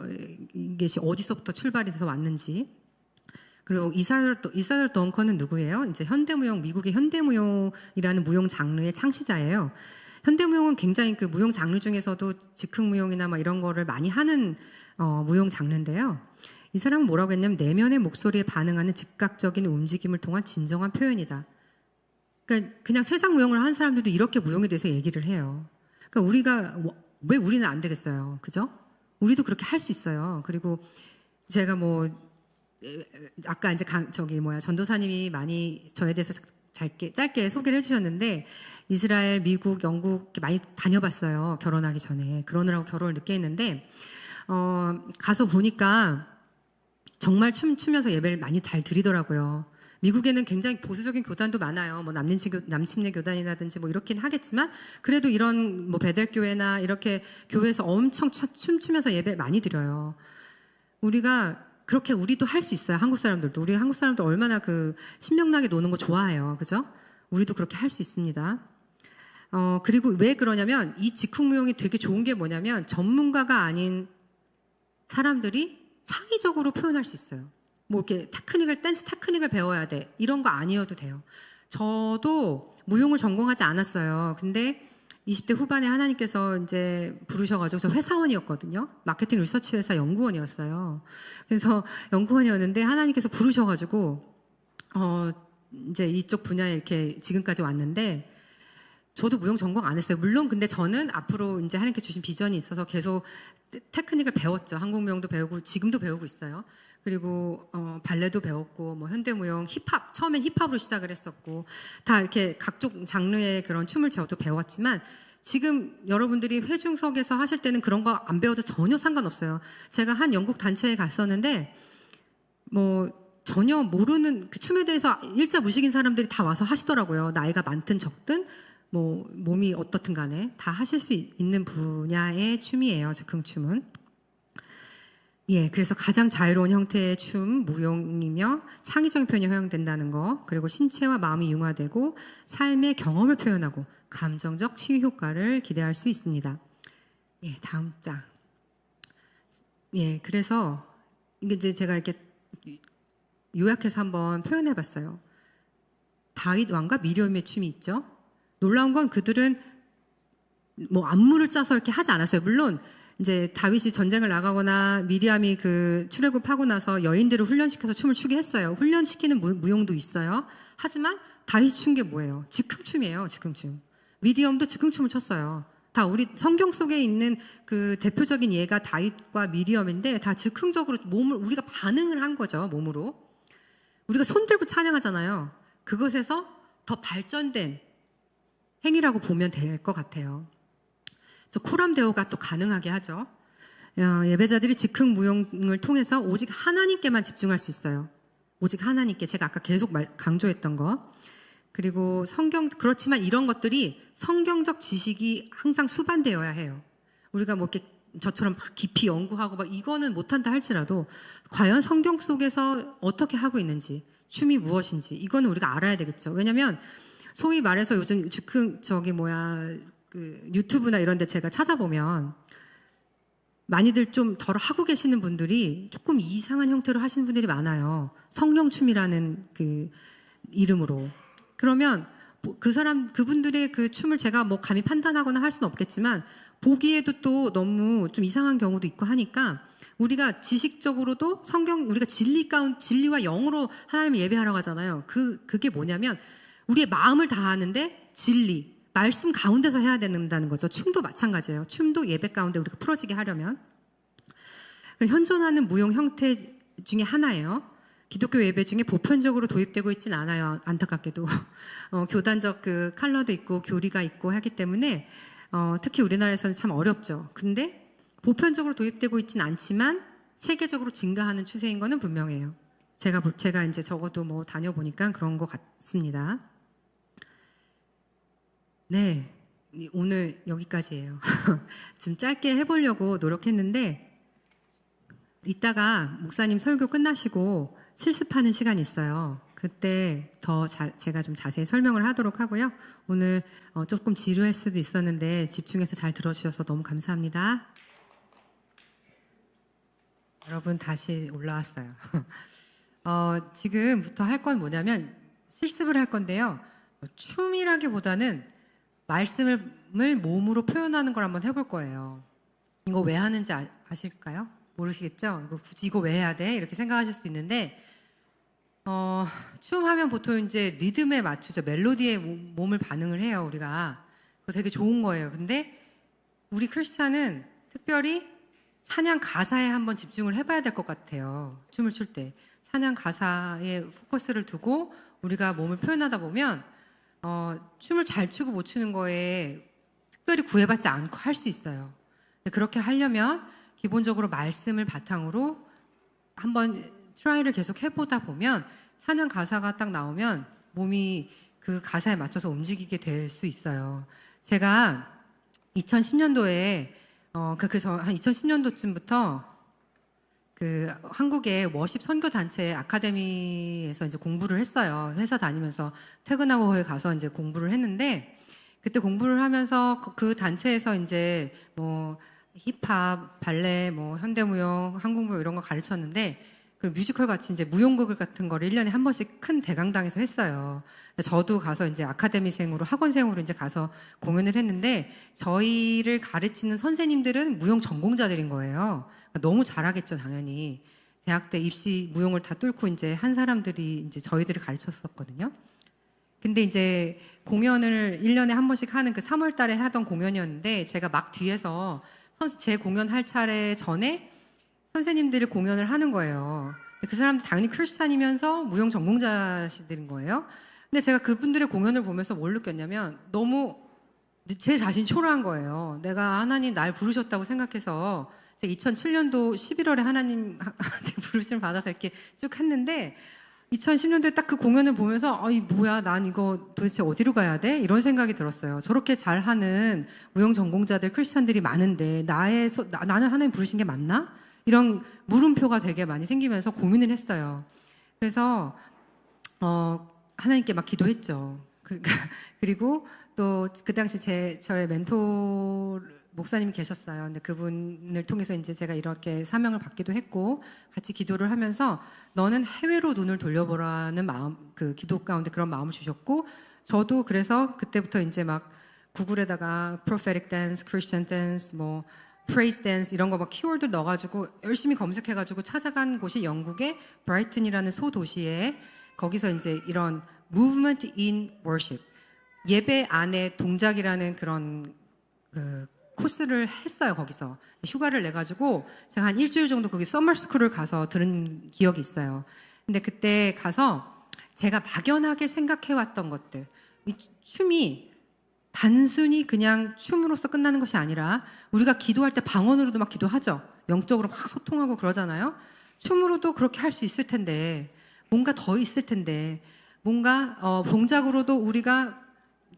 이게 어디서부터 출발이 돼서 왔는지. 그리고 이사들 덩컨은 누구예요? 이제 현대무용, 미국의 현대무용이라는 무용 장르의 창시자예요. 현대무용은 굉장히 그 무용 장르 중에서도 즉흥무용이나 막 이런 거를 많이 하는 무용 장르인데요. 이 사람은 뭐라고 했냐면 내면의 목소리에 반응하는 즉각적인 움직임을 통한 진정한 표현이다. 그러니까 그냥 세상 무용을 하는 사람들도 이렇게 무용에 대해서 얘기를 해요. 그러니까 왜 우리는 안 되겠어요, 그죠? 우리도 그렇게 할 수 있어요. 그리고 제가 뭐 아까 이제 전도사님이 많이 저에 대해서 짧게 소개를 해주셨는데 이스라엘, 미국, 영국 많이 다녀봤어요. 결혼하기 전에. 그러느라고 결혼을 늦게 했는데 가서 보니까 정말 춤추면서 예배를 많이 잘 드리더라고요. 미국에는 굉장히 보수적인 교단도 많아요. 뭐 남침례 교단이라든지 뭐 이렇긴 하겠지만 그래도 이런 뭐 베델교회나 이렇게 교회에서 엄청 춤추면서 예배 많이 드려요. 우리도 할 수 있어요. 우리 한국 사람도 얼마나 그 신명나게 노는 거 좋아해요. 그죠? 우리도 그렇게 할 수 있습니다. 그리고 왜 그러냐면 이 즉흥무용이 되게 좋은 게 뭐냐면 전문가가 아닌 사람들이 창의적으로 표현할 수 있어요. 뭐 이렇게 댄스 테크닉을 배워야 돼. 이런 거 아니어도 돼요. 저도 무용을 전공하지 않았어요. 근데 20대 후반에 하나님께서 이제 부르셔가지고 저 회사원이었거든요. 마케팅 리서치 회사 연구원이었어요. 그래서 연구원이었는데 하나님께서 부르셔가지고 이제 이쪽 분야에 이렇게 지금까지 왔는데 저도 무용 전공 안 했어요. 물론 근데 저는 앞으로 이제 하나님께 주신 비전이 있어서 계속 테크닉을 배웠죠. 한국 무용도 배우고 지금도 배우고 있어요. 그리고 발레도 배웠고 뭐 현대무용, 힙합, 처음엔 힙합으로 시작을 했었고 다 이렇게 각종 장르의 그런 춤을 저도 배웠지만 지금 여러분들이 회중석에서 하실 때는 그런 거 안 배워도 전혀 상관없어요. 제가 한 영국 단체에 갔었는데 뭐 전혀 모르는 그 춤에 대해서 일자 무식인 사람들이 다 와서 하시더라고요. 나이가 많든 적든 뭐 몸이 어떻든 간에 다 하실 수 있는 분야의 춤이에요. 즉흥춤은. 예, 그래서 가장 자유로운 형태의 춤, 무용이며 창의적인 표현이 허용된다는 거, 그리고 신체와 마음이 융화되고 삶의 경험을 표현하고 감정적 치유 효과를 기대할 수 있습니다. 예, 다음 장. 예, 그래서 이게 이제 제가 이렇게 요약해서 한번 표현해봤어요. 다윗 왕과 미리엄의 춤이 있죠. 놀라운 건 그들은 뭐 안무를 짜서 이렇게 하지 않았어요. 물론 이제 다윗이 전쟁을 나가거나 미리암이 그 출애굽하고 나서 여인들을 훈련시켜서 춤을 추게 했어요. 훈련시키는 무용도 있어요. 하지만 다윗이 춘 게 뭐예요? 즉흥춤이에요. 즉흥춤. 미리엄도 즉흥춤을 췄어요. 다 우리 성경 속에 있는 그 대표적인 예가 다윗과 미리엄인데 다 즉흥적으로 몸을 우리가 반응을 한 거죠. 몸으로 우리가 손 들고 찬양하잖아요. 그것에서 더 발전된 행위라고 보면 될 것 같아요. 또 코람데오가 또 가능하게 하죠. 예배자들이 즉흥 무용을 통해서 오직 하나님께만 집중할 수 있어요. 오직 하나님께. 제가 아까 계속 강조했던 거. 그리고 그렇지만 이런 것들이 성경적 지식이 항상 수반되어야 해요. 우리가 뭐 이렇게 저처럼 막 깊이 연구하고 막 이거는 못한다 할지라도 과연 성경 속에서 어떻게 하고 있는지, 춤이 무엇인지 이거는 우리가 알아야 되겠죠. 왜냐면 소위 말해서 요즘 즉흥 그 유튜브나 이런 데 제가 찾아보면 많이들 좀 덜 하고 계시는 분들이 조금 이상한 형태로 하시는 분들이 많아요. 성령춤이라는 그 이름으로. 그러면 그분들의 그 춤을 제가 뭐 감히 판단하거나 할 수는 없겠지만 보기에도 또 너무 좀 이상한 경우도 있고 하니까 우리가 지식적으로도 우리가 진리와 영으로 하나님을 예배하라고 하잖아요. 그게 뭐냐면 우리의 마음을 다하는데 진리, 말씀 가운데서 해야 된다는 거죠. 춤도 마찬가지예요. 춤도 예배 가운데 우리가 풀어지게 하려면. 현존하는 무용 형태 중에 하나예요. 기독교 예배 중에 보편적으로 도입되고 있진 않아요. 안타깝게도. 교단적 그 컬러도 있고 교리가 있고 하기 때문에 특히 우리나라에서는 참 어렵죠. 근데 보편적으로 도입되고 있진 않지만 세계적으로 증가하는 추세인 거는 분명해요. 제가 이제 적어도 뭐 다녀보니까 그런 것 같습니다. 네. 오늘 여기까지예요. 좀 짧게 해보려고 노력했는데 이따가 목사님 설교 끝나시고 실습하는 시간이 있어요. 그때 제가 좀 자세히 설명을 하도록 하고요. 오늘 조금 지루할 수도 있었는데 집중해서 잘 들어주셔서 너무 감사합니다. 여러분 다시 올라왔어요. 지금부터 할 건 뭐냐면 실습을 할 건데요. 춤이라기보다는 말씀을 몸으로 표현하는 걸 한번 해볼 거예요. 이거 왜 하는지 아실까요? 모르시겠죠? 이거 굳이 이거 왜 해야 돼? 이렇게 생각하실 수 있는데 춤 하면 보통 이제 리듬에 맞추죠. 멜로디에 몸을 반응을 해요, 우리가. 그거 되게 좋은 거예요. 근데 우리 크리스찬은 특별히 찬양 가사에 한번 집중을 해봐야 될 것 같아요. 춤을 출 때. 찬양 가사에 포커스를 두고 우리가 몸을 표현하다 보면 춤을 잘 추고 못 추는 거에 특별히 구애받지 않고 할 수 있어요. 근데 그렇게 하려면 기본적으로 말씀을 바탕으로 한번 트라이를 계속 해보다 보면 찬양 가사가 딱 나오면 몸이 그 가사에 맞춰서 움직이게 될 수 있어요. 제가 2010년도에 한 2010년도쯤부터 그 한국의 워십 선교 단체 아카데미에서 이제 공부를 했어요. 회사 다니면서 퇴근하고 거기 가서 이제 공부를 했는데 그때 공부를 하면서 그 단체에서 이제 뭐 힙합, 발레, 뭐 현대무용, 한국무용 이런 거 가르쳤는데 그 뮤지컬 같이 이제 무용극을 같은 거를 1년에 한 번씩 큰 대강당에서 했어요. 저도 가서 이제 아카데미생으로 학원생으로 이제 가서 공연을 했는데 저희를 가르치는 선생님들은 무용 전공자들인 거예요. 너무 잘하겠죠, 당연히. 대학 때 입시 무용을 다 뚫고 이제 한 사람들이 이제 저희들을 가르쳤었거든요. 근데 이제 공연을 1년에 한 번씩 하는 그 3월 달에 하던 공연이었는데 제가 막 뒤에서 제 공연할 차례 전에 선생님들이 공연을 하는 거예요. 그 사람들 당연히 크리스찬이면서 무용 전공자들인 거예요. 근데 제가 그분들의 공연을 보면서 뭘 느꼈냐면 너무 제 자신이 초라한 거예요. 내가 하나님 날 부르셨다고 생각해서 제가 2007년도 11월에 하나님한테 부르심을 받아서 이렇게 쭉 했는데 2010년도에 딱 그 공연을 보면서 뭐야 난 이거 도대체 어디로 가야 돼? 이런 생각이 들었어요. 저렇게 잘하는 무용 전공자들 크리스찬들이 많은데 나는 하나님 부르신 게 맞나? 이런 물음표가 되게 많이 생기면서 고민을 했어요. 그래서 하나님께 막 기도했죠. 그리고 또 그 당시 저의 멘토 목사님이 계셨어요. 근데 그분을 통해서 이제 제가 이렇게 사명을 받기도 했고 같이 기도를 하면서 너는 해외로 눈을 돌려보라는 마음, 그 기도 가운데 그런 마음을 주셨고 저도 그래서 그때부터 이제 막 구글에다가 prophetic dance, Christian dance, 뭐 praise dance 이런 거 막 키워드 넣어가지고 열심히 검색해가지고 찾아간 곳이 영국의 브라이튼이라는 소도시에 거기서 이제 이런 movement in worship 예배 안에 동작이라는 그런 그 코스를 했어요. 거기서 휴가를 내 가지고 제가 한 일주일 정도 거기 서머스쿨을 가서 들은 기억이 있어요. 근데 그때 가서 제가 막연하게 생각해 왔던 것들, 이 춤이 단순히 그냥 춤으로서 끝나는 것이 아니라 우리가 기도할 때 방언으로도 막 기도하죠. 영적으로 막 소통하고 그러잖아요. 춤으로도 그렇게 할 수 있을 텐데, 뭔가 더 있을 텐데, 뭔가 동작으로도 우리가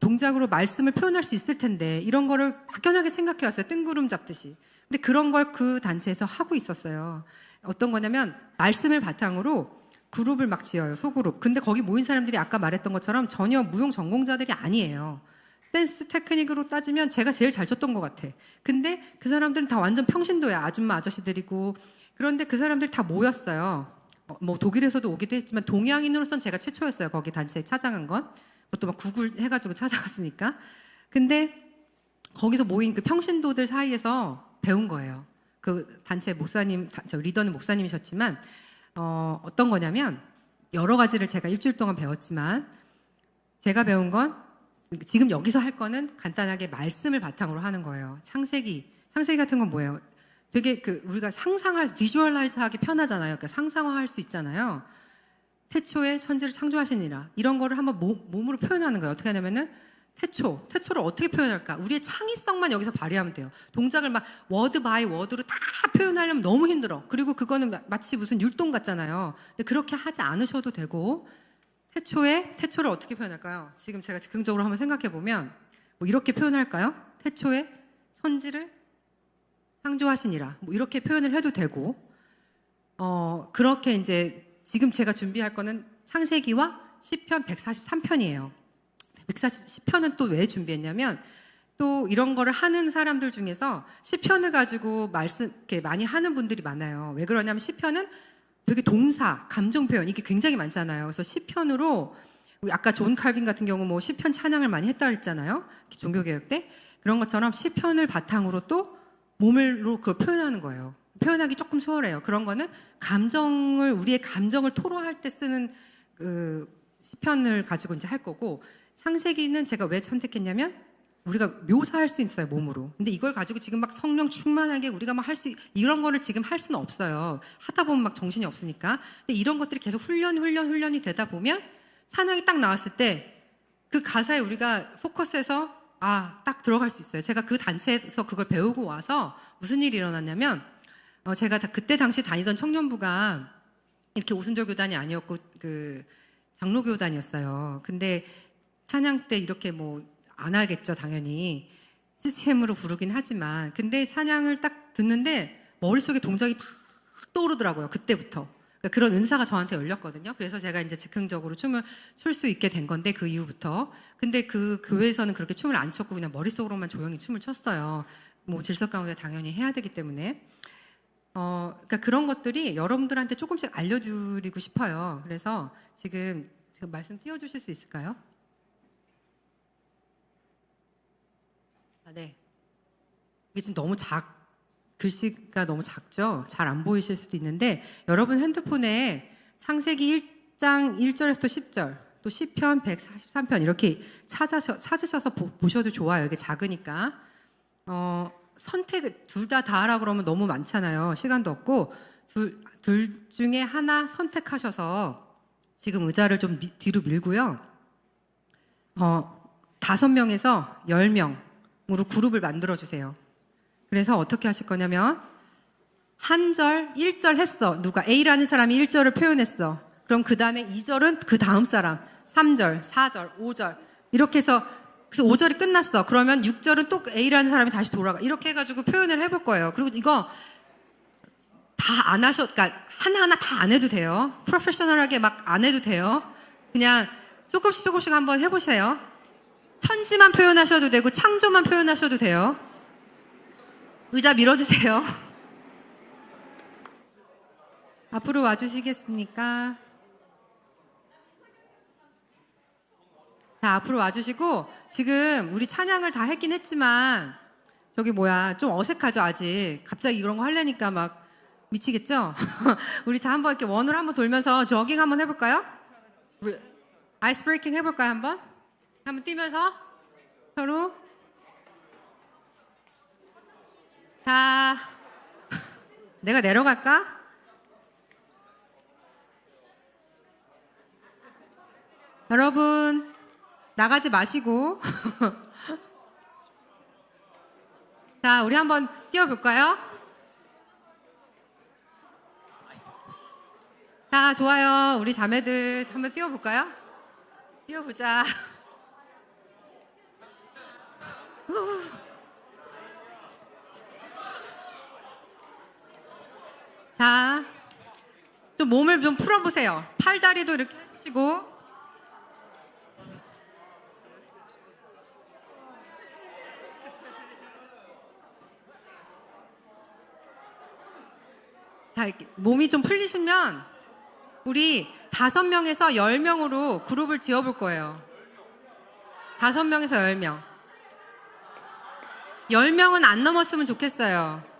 동작으로 말씀을 표현할 수 있을 텐데, 이런 거를 막연하게 생각해 왔어요. 뜬구름 잡듯이. 근데 그런 걸 그 단체에서 하고 있었어요. 어떤 거냐면 말씀을 바탕으로 그룹을 막 지어요. 소그룹. 근데 거기 모인 사람들이 아까 말했던 것처럼 전혀 무용 전공자들이 아니에요. 댄스 테크닉으로 따지면 제가 제일 잘 췄던 것 같아. 근데 그 사람들은 다 완전 평신도야. 아줌마 아저씨들이고. 그런데 그 사람들이 다 모였어요. 뭐 독일에서도 오기도 했지만 동양인으로선 제가 최초였어요. 거기 단체에 찾아간 건. 그것도 막 구글 해가지고 찾아갔으니까. 근데 거기서 모인 그 평신도들 사이에서 배운 거예요. 그 단체 목사님, 저 리더는 목사님이셨지만 어떤 거냐면 여러 가지를 제가 일주일 동안 배웠지만 제가 배운 건 지금 여기서 할 거는 간단하게 말씀을 바탕으로 하는 거예요. 창세기 같은 건 뭐예요? 되게 우리가 비주얼라이즈하기 편하잖아요. 그러니까 상상화할 수 있잖아요. 태초에 천지를 창조하시니라 이런 거를 한번 몸으로 표현하는 거예요. 어떻게 하냐면은 태초를 어떻게 표현할까? 우리의 창의성만 여기서 발휘하면 돼요. 동작을 막 워드 바이 워드로 다 표현하려면 너무 힘들어. 그리고 그거는 마치 무슨 율동 같잖아요. 근데 그렇게 하지 않으셔도 되고 태초를 어떻게 표현할까요? 지금 제가 즉흥적으로 한번 생각해 보면 뭐 이렇게 표현할까요? 태초에 천지를 창조하시니라 뭐 이렇게 표현을 해도 되고 그렇게 이제 지금 제가 준비할 거는 창세기와 시편 143편이에요. 140편은 또 왜 준비했냐면 또 이런 거를 하는 사람들 중에서 시편을 가지고 이렇게 많이 하는 분들이 많아요. 왜 그러냐면 시편은 되게 동사, 감정 표현 이게 굉장히 많잖아요. 그래서 시편으로 우리 아까 존 칼빈 같은 경우 뭐 시편 찬양을 많이 했다 그랬잖아요. 종교개혁 때 그런 것처럼 시편을 바탕으로 또 몸으로 그걸 표현하는 거예요. 표현하기 조금 수월해요. 그런 거는 우리의 감정을 토로할 때 쓰는 그 시편을 가지고 이제 할 거고 창세기는 제가 왜 선택했냐면 우리가 묘사할 수 있어요, 몸으로. 근데 이걸 가지고 지금 막 성령 충만하게 우리가 막 이런 거를 지금 할 수는 없어요. 하다 보면 막 정신이 없으니까. 근데 이런 것들이 계속 훈련이 되다 보면 찬양이 딱 나왔을 때 그 가사에 우리가 포커스해서 딱 들어갈 수 있어요. 제가 그 단체에서 그걸 배우고 와서 무슨 일이 일어났냐면 제가 그때 당시 다니던 청년부가 이렇게 오순절 교단이 아니었고 그 장로 교단이었어요. 근데 찬양 때 이렇게 뭐 안 하겠죠, 당연히. 시스템으로 부르긴 하지만. 근데 찬양을 딱 듣는데 머릿속에 동작이 팍 떠오르더라고요, 그때부터. 그러니까 그런 은사가 저한테 열렸거든요. 그래서 제가 이제 즉흥적으로 춤을 출 수 있게 된 건데, 그 이후부터. 근데 그 교회에서는 그렇게 춤을 안 췄고 그냥 머릿속으로만 조용히 춤을 췄어요. 뭐 질서 가운데 당연히 해야 되기 때문에. 그러니까 그런 것들이 여러분들한테 조금씩 알려드리고 싶어요. 그래서 지금 말씀 띄워주실 수 있을까요? 네. 이게 지금 글씨가 너무 작죠? 잘 안 보이실 수도 있는데 여러분 핸드폰에 창세기 1장 1절에서 10절 또 시편 143편 이렇게 찾으셔서 보셔도 좋아요. 이게 작으니까. 선택을 둘 다 하라고 그러면 너무 많잖아요. 시간도 없고 둘 중에 하나 선택하셔서 지금 의자를 좀 뒤로 밀고요. 5명에서 10명으로 그룹을 만들어 주세요. 그래서 어떻게 하실 거냐면 한 절, 1절 했어. 누가 A라는 사람이 1절을 표현했어. 그럼 그 다음에 2절은 그 다음 사람 3절, 4절, 5절 이렇게 해서 그래서 5절이 끝났어. 그러면 6절은 또 A라는 사람이 다시 돌아가. 이렇게 해가지고 표현을 해볼 거예요. 그리고 이거 다 안 그러니까 하나하나 다 안 해도 돼요. 프로페셔널하게 막 안 해도 돼요. 그냥 조금씩 한번 해보세요. 천지만 표현하셔도 되고 창조만 표현하셔도 돼요. 의자 밀어주세요. 앞으로 와주시겠습니까? 자, 앞으로 와주시고 지금 우리 찬양을 다 했긴 했지만 좀 어색하죠 아직. 갑자기 이런 거 하려니까 막 미치겠죠? 우리 자 한번 이렇게 원으로 한번 돌면서 저깅 한번 해볼까요? 아이스 브레이킹 해볼까요 한번? 한번 뛰면서 서로 자, 내가 내려갈까? 여러분, 나가지 마시고. 자, 우리 한번 뛰어볼까요? 자, 좋아요. 우리 자매들 한번 뛰어볼까요? 뛰어보자. 자, 좀 몸을 좀 풀어보세요. 팔다리도 이렇게 해주시고. 자, 이렇게 몸이 좀 풀리시면 우리 5명에서 10명으로 그룹을 지어볼 거예요. 5명에서 10명. 10명은 안 넘었으면 좋겠어요.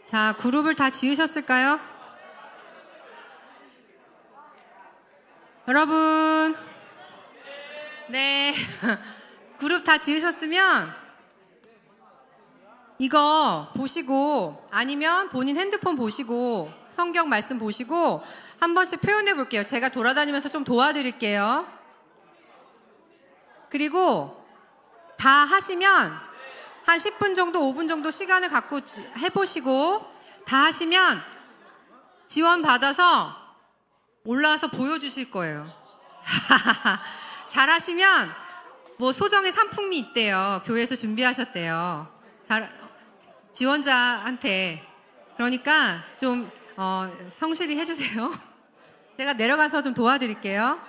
자, 그룹을 다 지으셨을까요? 여러분, 네, 그룹 다 지으셨으면 이거 보시고 아니면 본인 핸드폰 보시고 성경 말씀 보시고 한 번씩 표현해 볼게요. 제가 돌아다니면서 좀 도와드릴게요. 그리고 다 하시면 한 10분 정도, 5분 정도 시간을 갖고 해보시고 다 하시면 지원 받아서 올라와서 보여주실 거예요. 잘하시면 뭐 소정의 상품이 있대요. 교회에서 준비하셨대요. 지원자한테. 그러니까 좀 성실히 해주세요. 제가 내려가서 좀 도와드릴게요.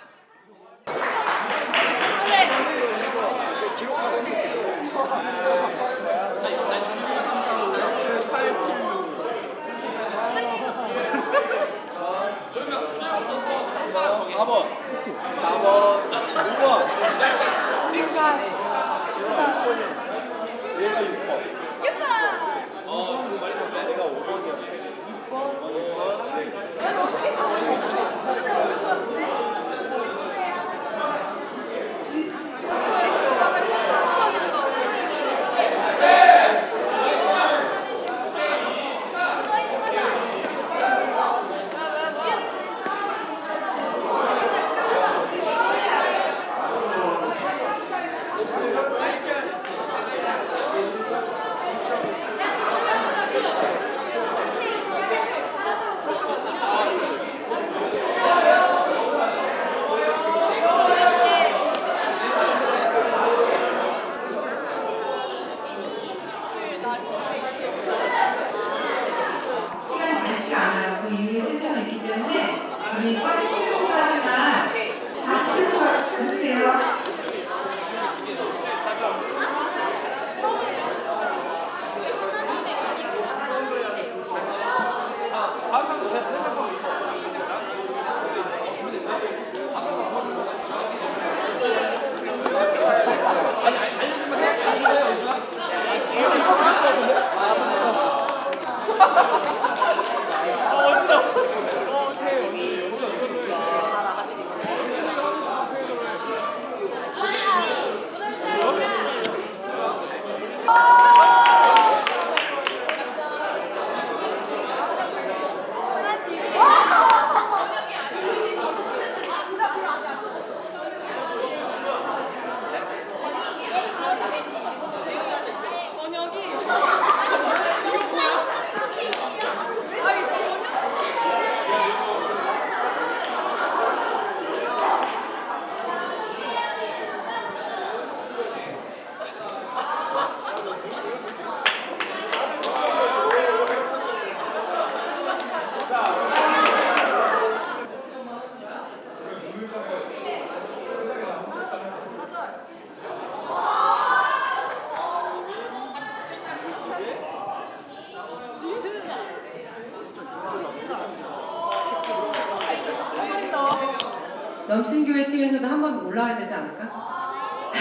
넘친교회 팀에서도 한번 올라와야 되지 않을까?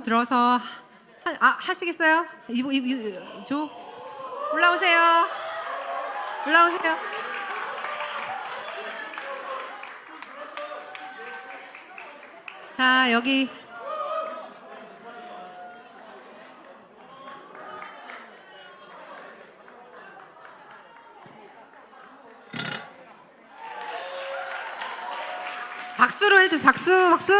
들어서 하시겠어요? 조 올라오세요. 올라오세요. 자, 여기 박수로 해줘. 박수, 박수.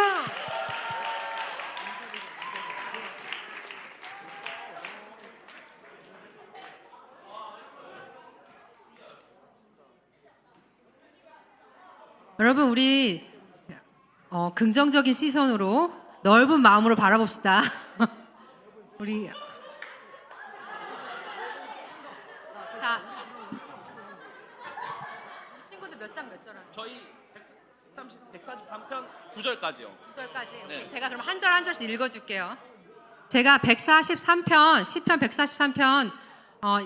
여러분, 우리 긍정적인 시선으로 넓은 마음으로 바라봅시다. 우리 자, 우리 친구들 몇 장 몇 절 하는? 저희 143편 9절까지요. 9절까지. 네. 오케이. 제가 그럼 한 절 한 절씩 읽어줄게요. 제가 143편, 시편 143편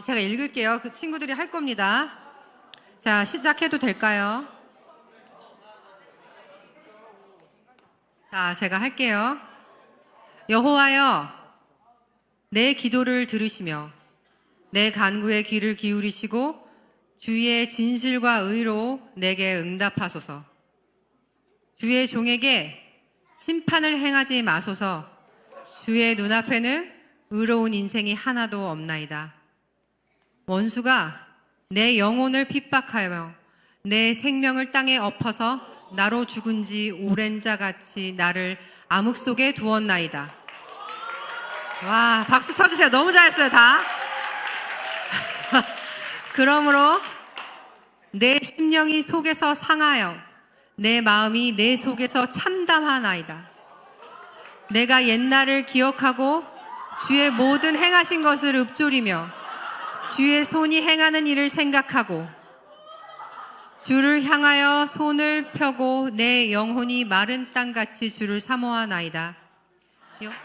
제가 읽을게요. 그 친구들이 할 겁니다. 자, 시작해도 될까요? 자, 제가 할게요. 여호와여, 내 기도를 들으시며 내 간구에 귀를 기울이시고 주의 진실과 의로 내게 응답하소서. 주의 종에게 심판을 행하지 마소서. 주의 눈앞에는 의로운 인생이 하나도 없나이다. 원수가 내 영혼을 핍박하며 내 생명을 땅에 엎어서 나로 죽은 지 오랜 자 같이 나를 암흑 속에 두었나이다. 와, 박수 쳐주세요. 너무 잘했어요, 다. 그러므로 내 심령이 속에서 상하여 내 마음이 내 속에서 참담하나이다. 내가 옛날을 기억하고 주의 모든 행하신 것을 읊조리며 주의 손이 행하는 일을 생각하고 주를 향하여 손을 펴고 내 영혼이 마른 땅같이 주를 사모하나이다.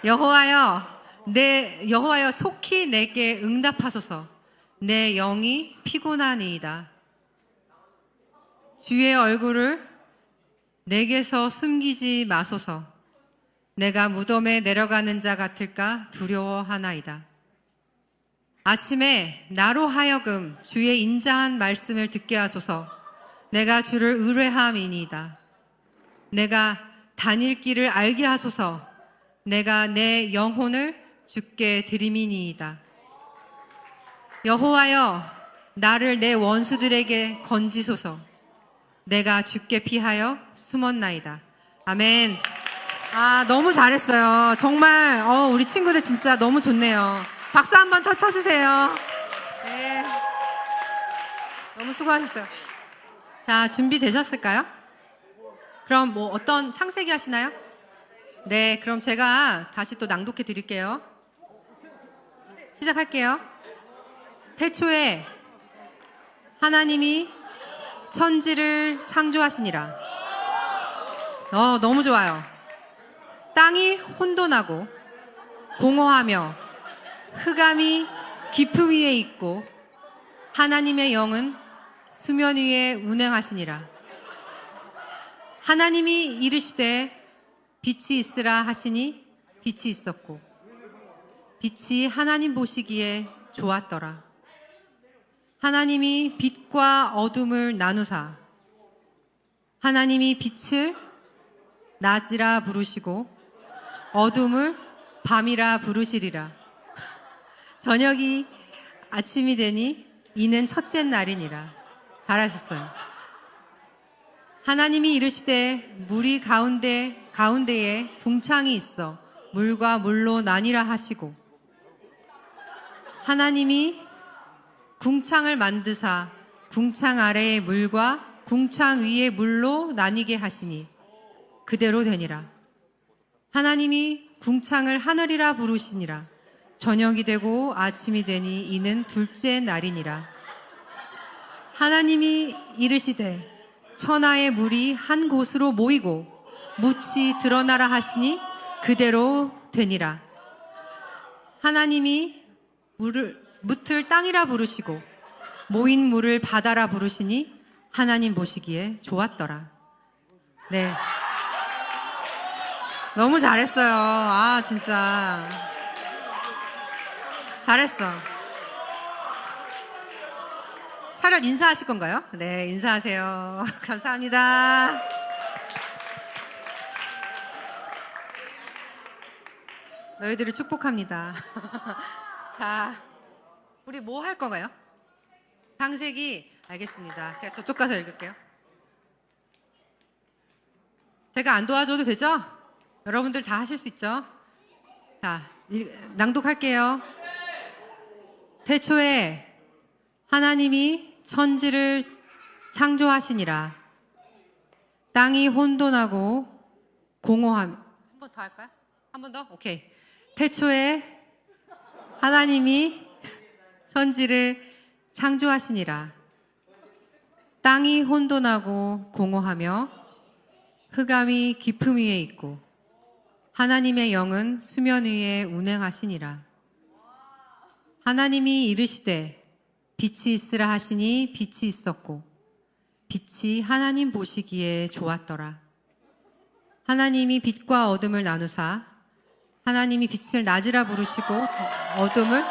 여호와여 속히 내게 응답하소서. 내 영이 피곤하니이다. 주의 얼굴을 내게서 숨기지 마소서. 내가 무덤에 내려가는 자 같을까 두려워하나이다. 아침에 나로 하여금 주의 인자한 말씀을 듣게 하소서. 내가 주를 의뢰함이니이다. 내가 다닐 길을 알게 하소서. 내가 내 영혼을 주께 드림이니이다. 여호와여, 나를 내 원수들에게 건지소서. 내가 주께 피하여 숨었나이다. 아멘. 아, 너무 잘했어요. 정말 우리 친구들 진짜 너무 좋네요. 박수 한 번 더 쳐주세요. 네, 너무 수고하셨어요. 자, 준비되셨을까요? 그럼 뭐 어떤 창세기 하시나요? 네, 그럼 제가 다시 또 낭독해 드릴게요. 시작할게요. 태초에 하나님이 천지를 창조하시니라. 너무 좋아요. 땅이 혼돈하고 공허하며 흑암이 깊음 위에 있고 하나님의 영은 수면 위에 운행하시니라. 하나님이 이르시되 빛이 있으라 하시니 빛이 있었고 빛이 하나님 보시기에 좋았더라. 하나님이 빛과 어둠을 나누사 하나님이 빛을 낮이라 부르시고 어둠을 밤이라 부르시리라. 저녁이 아침이 되니 이는 첫째 날이니라. 잘하셨어요. 하나님이 이르시되 물이 가운데에 궁창이 있어 물과 물로 나뉘라 하시고 하나님이 궁창을 만드사 궁창 아래의 물과 궁창 위의 물로 나뉘게 하시니 그대로 되니라. 하나님이 궁창을 하늘이라 부르시니라. 저녁이 되고 아침이 되니 이는 둘째 날이니라. 하나님이 이르시되 천하의 물이 한 곳으로 모이고 묻이 드러나라 하시니 그대로 되니라. 하나님이 묻을 땅이라 부르시고 모인 물을 바다라 부르시니 하나님 보시기에 좋았더라. 네. 너무 잘했어요. 아, 진짜. 잘했어. 차렷 인사하실 건가요? 네, 인사하세요. 감사합니다. 너희들을 축복합니다. 자, 우리 뭐 할 건가요? 상세기, 알겠습니다. 제가 저쪽 가서 읽을게요. 제가 안 도와줘도 되죠? 여러분들 다 하실 수 있죠? 자, 낭독할게요. 태초에 하나님이 천지를 창조하시니라. 땅이 혼돈하고 공허함. 한 번 더 할까요? 한 번 더? 오케이. 태초에 하나님이 천지를 창조하시니라. 땅이 혼돈하고 공허하며 흑암이 깊음 위에 있고 하나님의 영은 수면 위에 운행하시니라. 하나님이 이르시되 빛이 있으라 하시니 빛이 있었고 빛이 하나님 보시기에 좋았더라. 하나님이 빛과 어둠을 나누사 하나님이 빛을 낮이라 부르시고 어둠을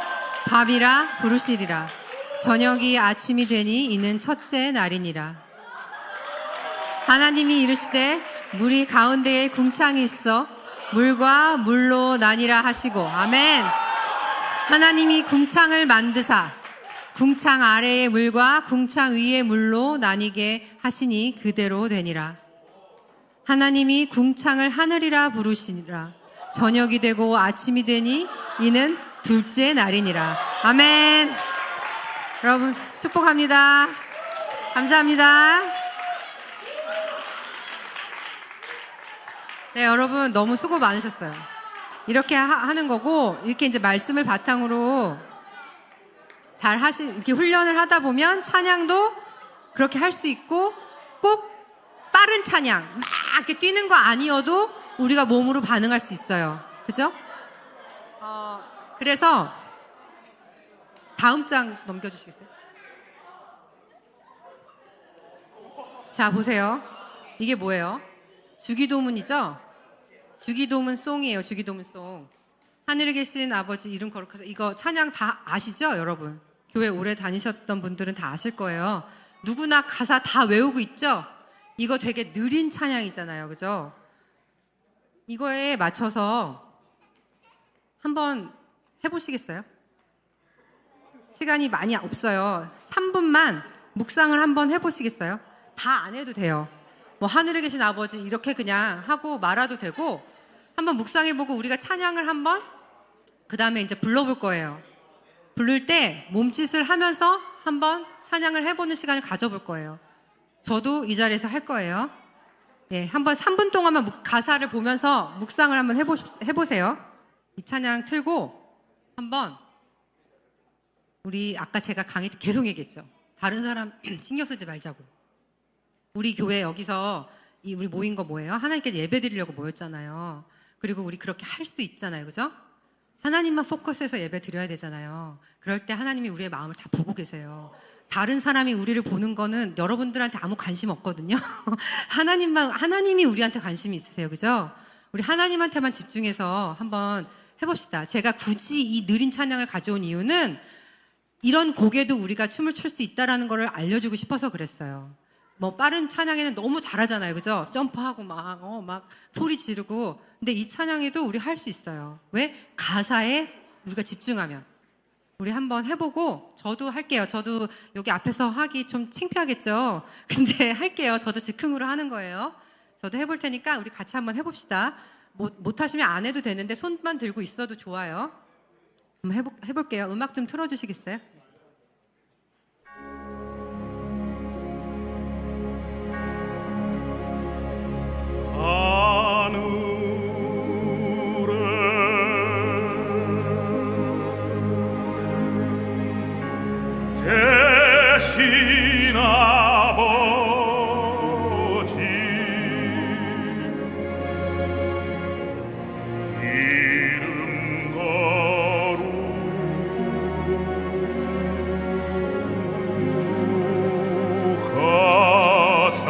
밤이라 부르시리라. 저녁이 아침이 되니 이는 첫째 날이니라. 하나님이 이르시되 물이 가운데에 궁창이 있어 물과 물로 나뉘라 하시고 아멘. 하나님이 궁창을 만드사 궁창 아래의 물과 궁창 위의 물로 나뉘게 하시니 그대로 되니라. 하나님이 궁창을 하늘이라 부르시니라. 저녁이 되고 아침이 되니 이는 둘째 날이니라. 아멘. 여러분 축복합니다. 감사합니다. 네, 여러분 너무 수고 많으셨어요. 이렇게 하는 거고 이렇게 이제 말씀을 바탕으로 이렇게 훈련을 하다 보면 찬양도 그렇게 할 수 있고 꼭 빠른 찬양 막 이렇게 뛰는 거 아니어도 우리가 몸으로 반응할 수 있어요. 그죠? 그래서 다음 장 넘겨주시겠어요? 자, 보세요. 이게 뭐예요? 주기도문이죠? 주기도문 송이에요. 주기도문 송. 하늘에 계신 아버지 이름 거룩하사. 이거 찬양 다 아시죠, 여러분? 교회 오래 다니셨던 분들은 다 아실 거예요. 누구나 가사 다 외우고 있죠? 이거 되게 느린 찬양이잖아요. 그죠? 이거에 맞춰서 한번 해보시겠어요? 시간이 많이 없어요. 3분만 묵상을 한번 해보시겠어요? 다 안 해도 돼요. 뭐 하늘에 계신 아버지 이렇게 그냥 하고 말아도 되고 한번 묵상해보고 우리가 찬양을 한번 그 다음에 이제 불러볼 거예요. 부를 때 몸짓을 하면서 한번 찬양을 해보는 시간을 가져볼 거예요. 저도 이 자리에서 할 거예요. 예, 한번 3분 동안만 가사를 보면서 묵상을 한번 해보세요. 이 찬양 틀고 한번 우리 아까 제가 강의 때 계속 얘기했죠. 다른 사람 신경 쓰지 말자고. 우리 교회 여기서 우리 모인 거 뭐예요? 하나님께 예배 드리려고 모였잖아요. 그리고 우리 그렇게 할 수 있잖아요. 그죠? 하나님만 포커스해서 예배 드려야 되잖아요. 그럴 때 하나님이 우리의 마음을 다 보고 계세요. 다른 사람이 우리를 보는 거는 여러분들한테 아무 관심 없거든요. 하나님이 우리한테 관심이 있으세요. 그죠? 우리 하나님한테만 집중해서 한번 해봅시다. 제가 굳이 이 느린 찬양을 가져온 이유는 이런 곡에도 우리가 춤을 출 수 있다라는 걸 알려주고 싶어서 그랬어요. 뭐 빠른 찬양에는 너무 잘하잖아요. 그죠? 점프하고 막 소리 지르고. 근데 이 찬양에도 우리 할 수 있어요. 왜? 가사에 우리가 집중하면. 우리 한번 해보고 저도 할게요. 저도 여기 앞에서 하기 좀 창피하겠죠? 근데 할게요. 저도 즉흥으로 하는 거예요. 저도 해볼 테니까 우리 같이 한번 해봅시다. 못하시면 안 해도 되는데 손만 들고 있어도 좋아요. 한번 해볼게요. 음악 좀 틀어주시겠어요? 계신 아버지 이름 거룩하사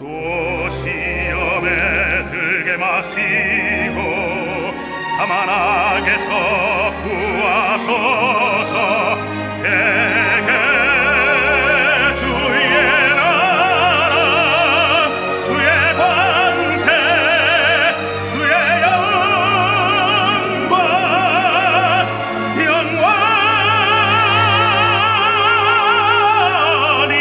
또 시험에 들게 마시고 다만 악에서 구하소서. 대개 주의 나라 주의 권세 주의 영광 영원히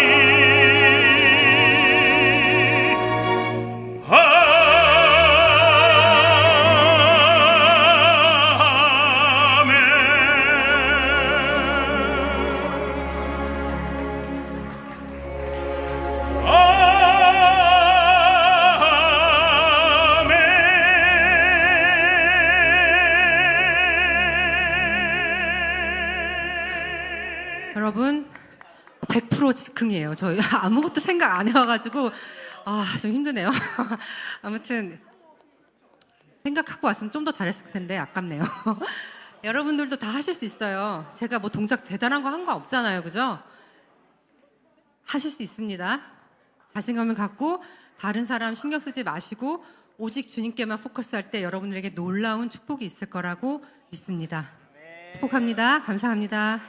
여러분 100% 즉흥이에요. 저희 아무것도 생각 안 해와가지고 좀 힘드네요. 아무튼 생각하고 왔으면 좀 더 잘했을 텐데 아깝네요. 여러분들도 다 하실 수 있어요. 제가 뭐 동작 대단한 거 한 거 없잖아요, 그죠? 하실 수 있습니다. 자신감을 갖고 다른 사람 신경 쓰지 마시고 오직 주님께만 포커스할 때 여러분들에게 놀라운 축복이 있을 거라고 믿습니다. 축복합니다. 감사합니다.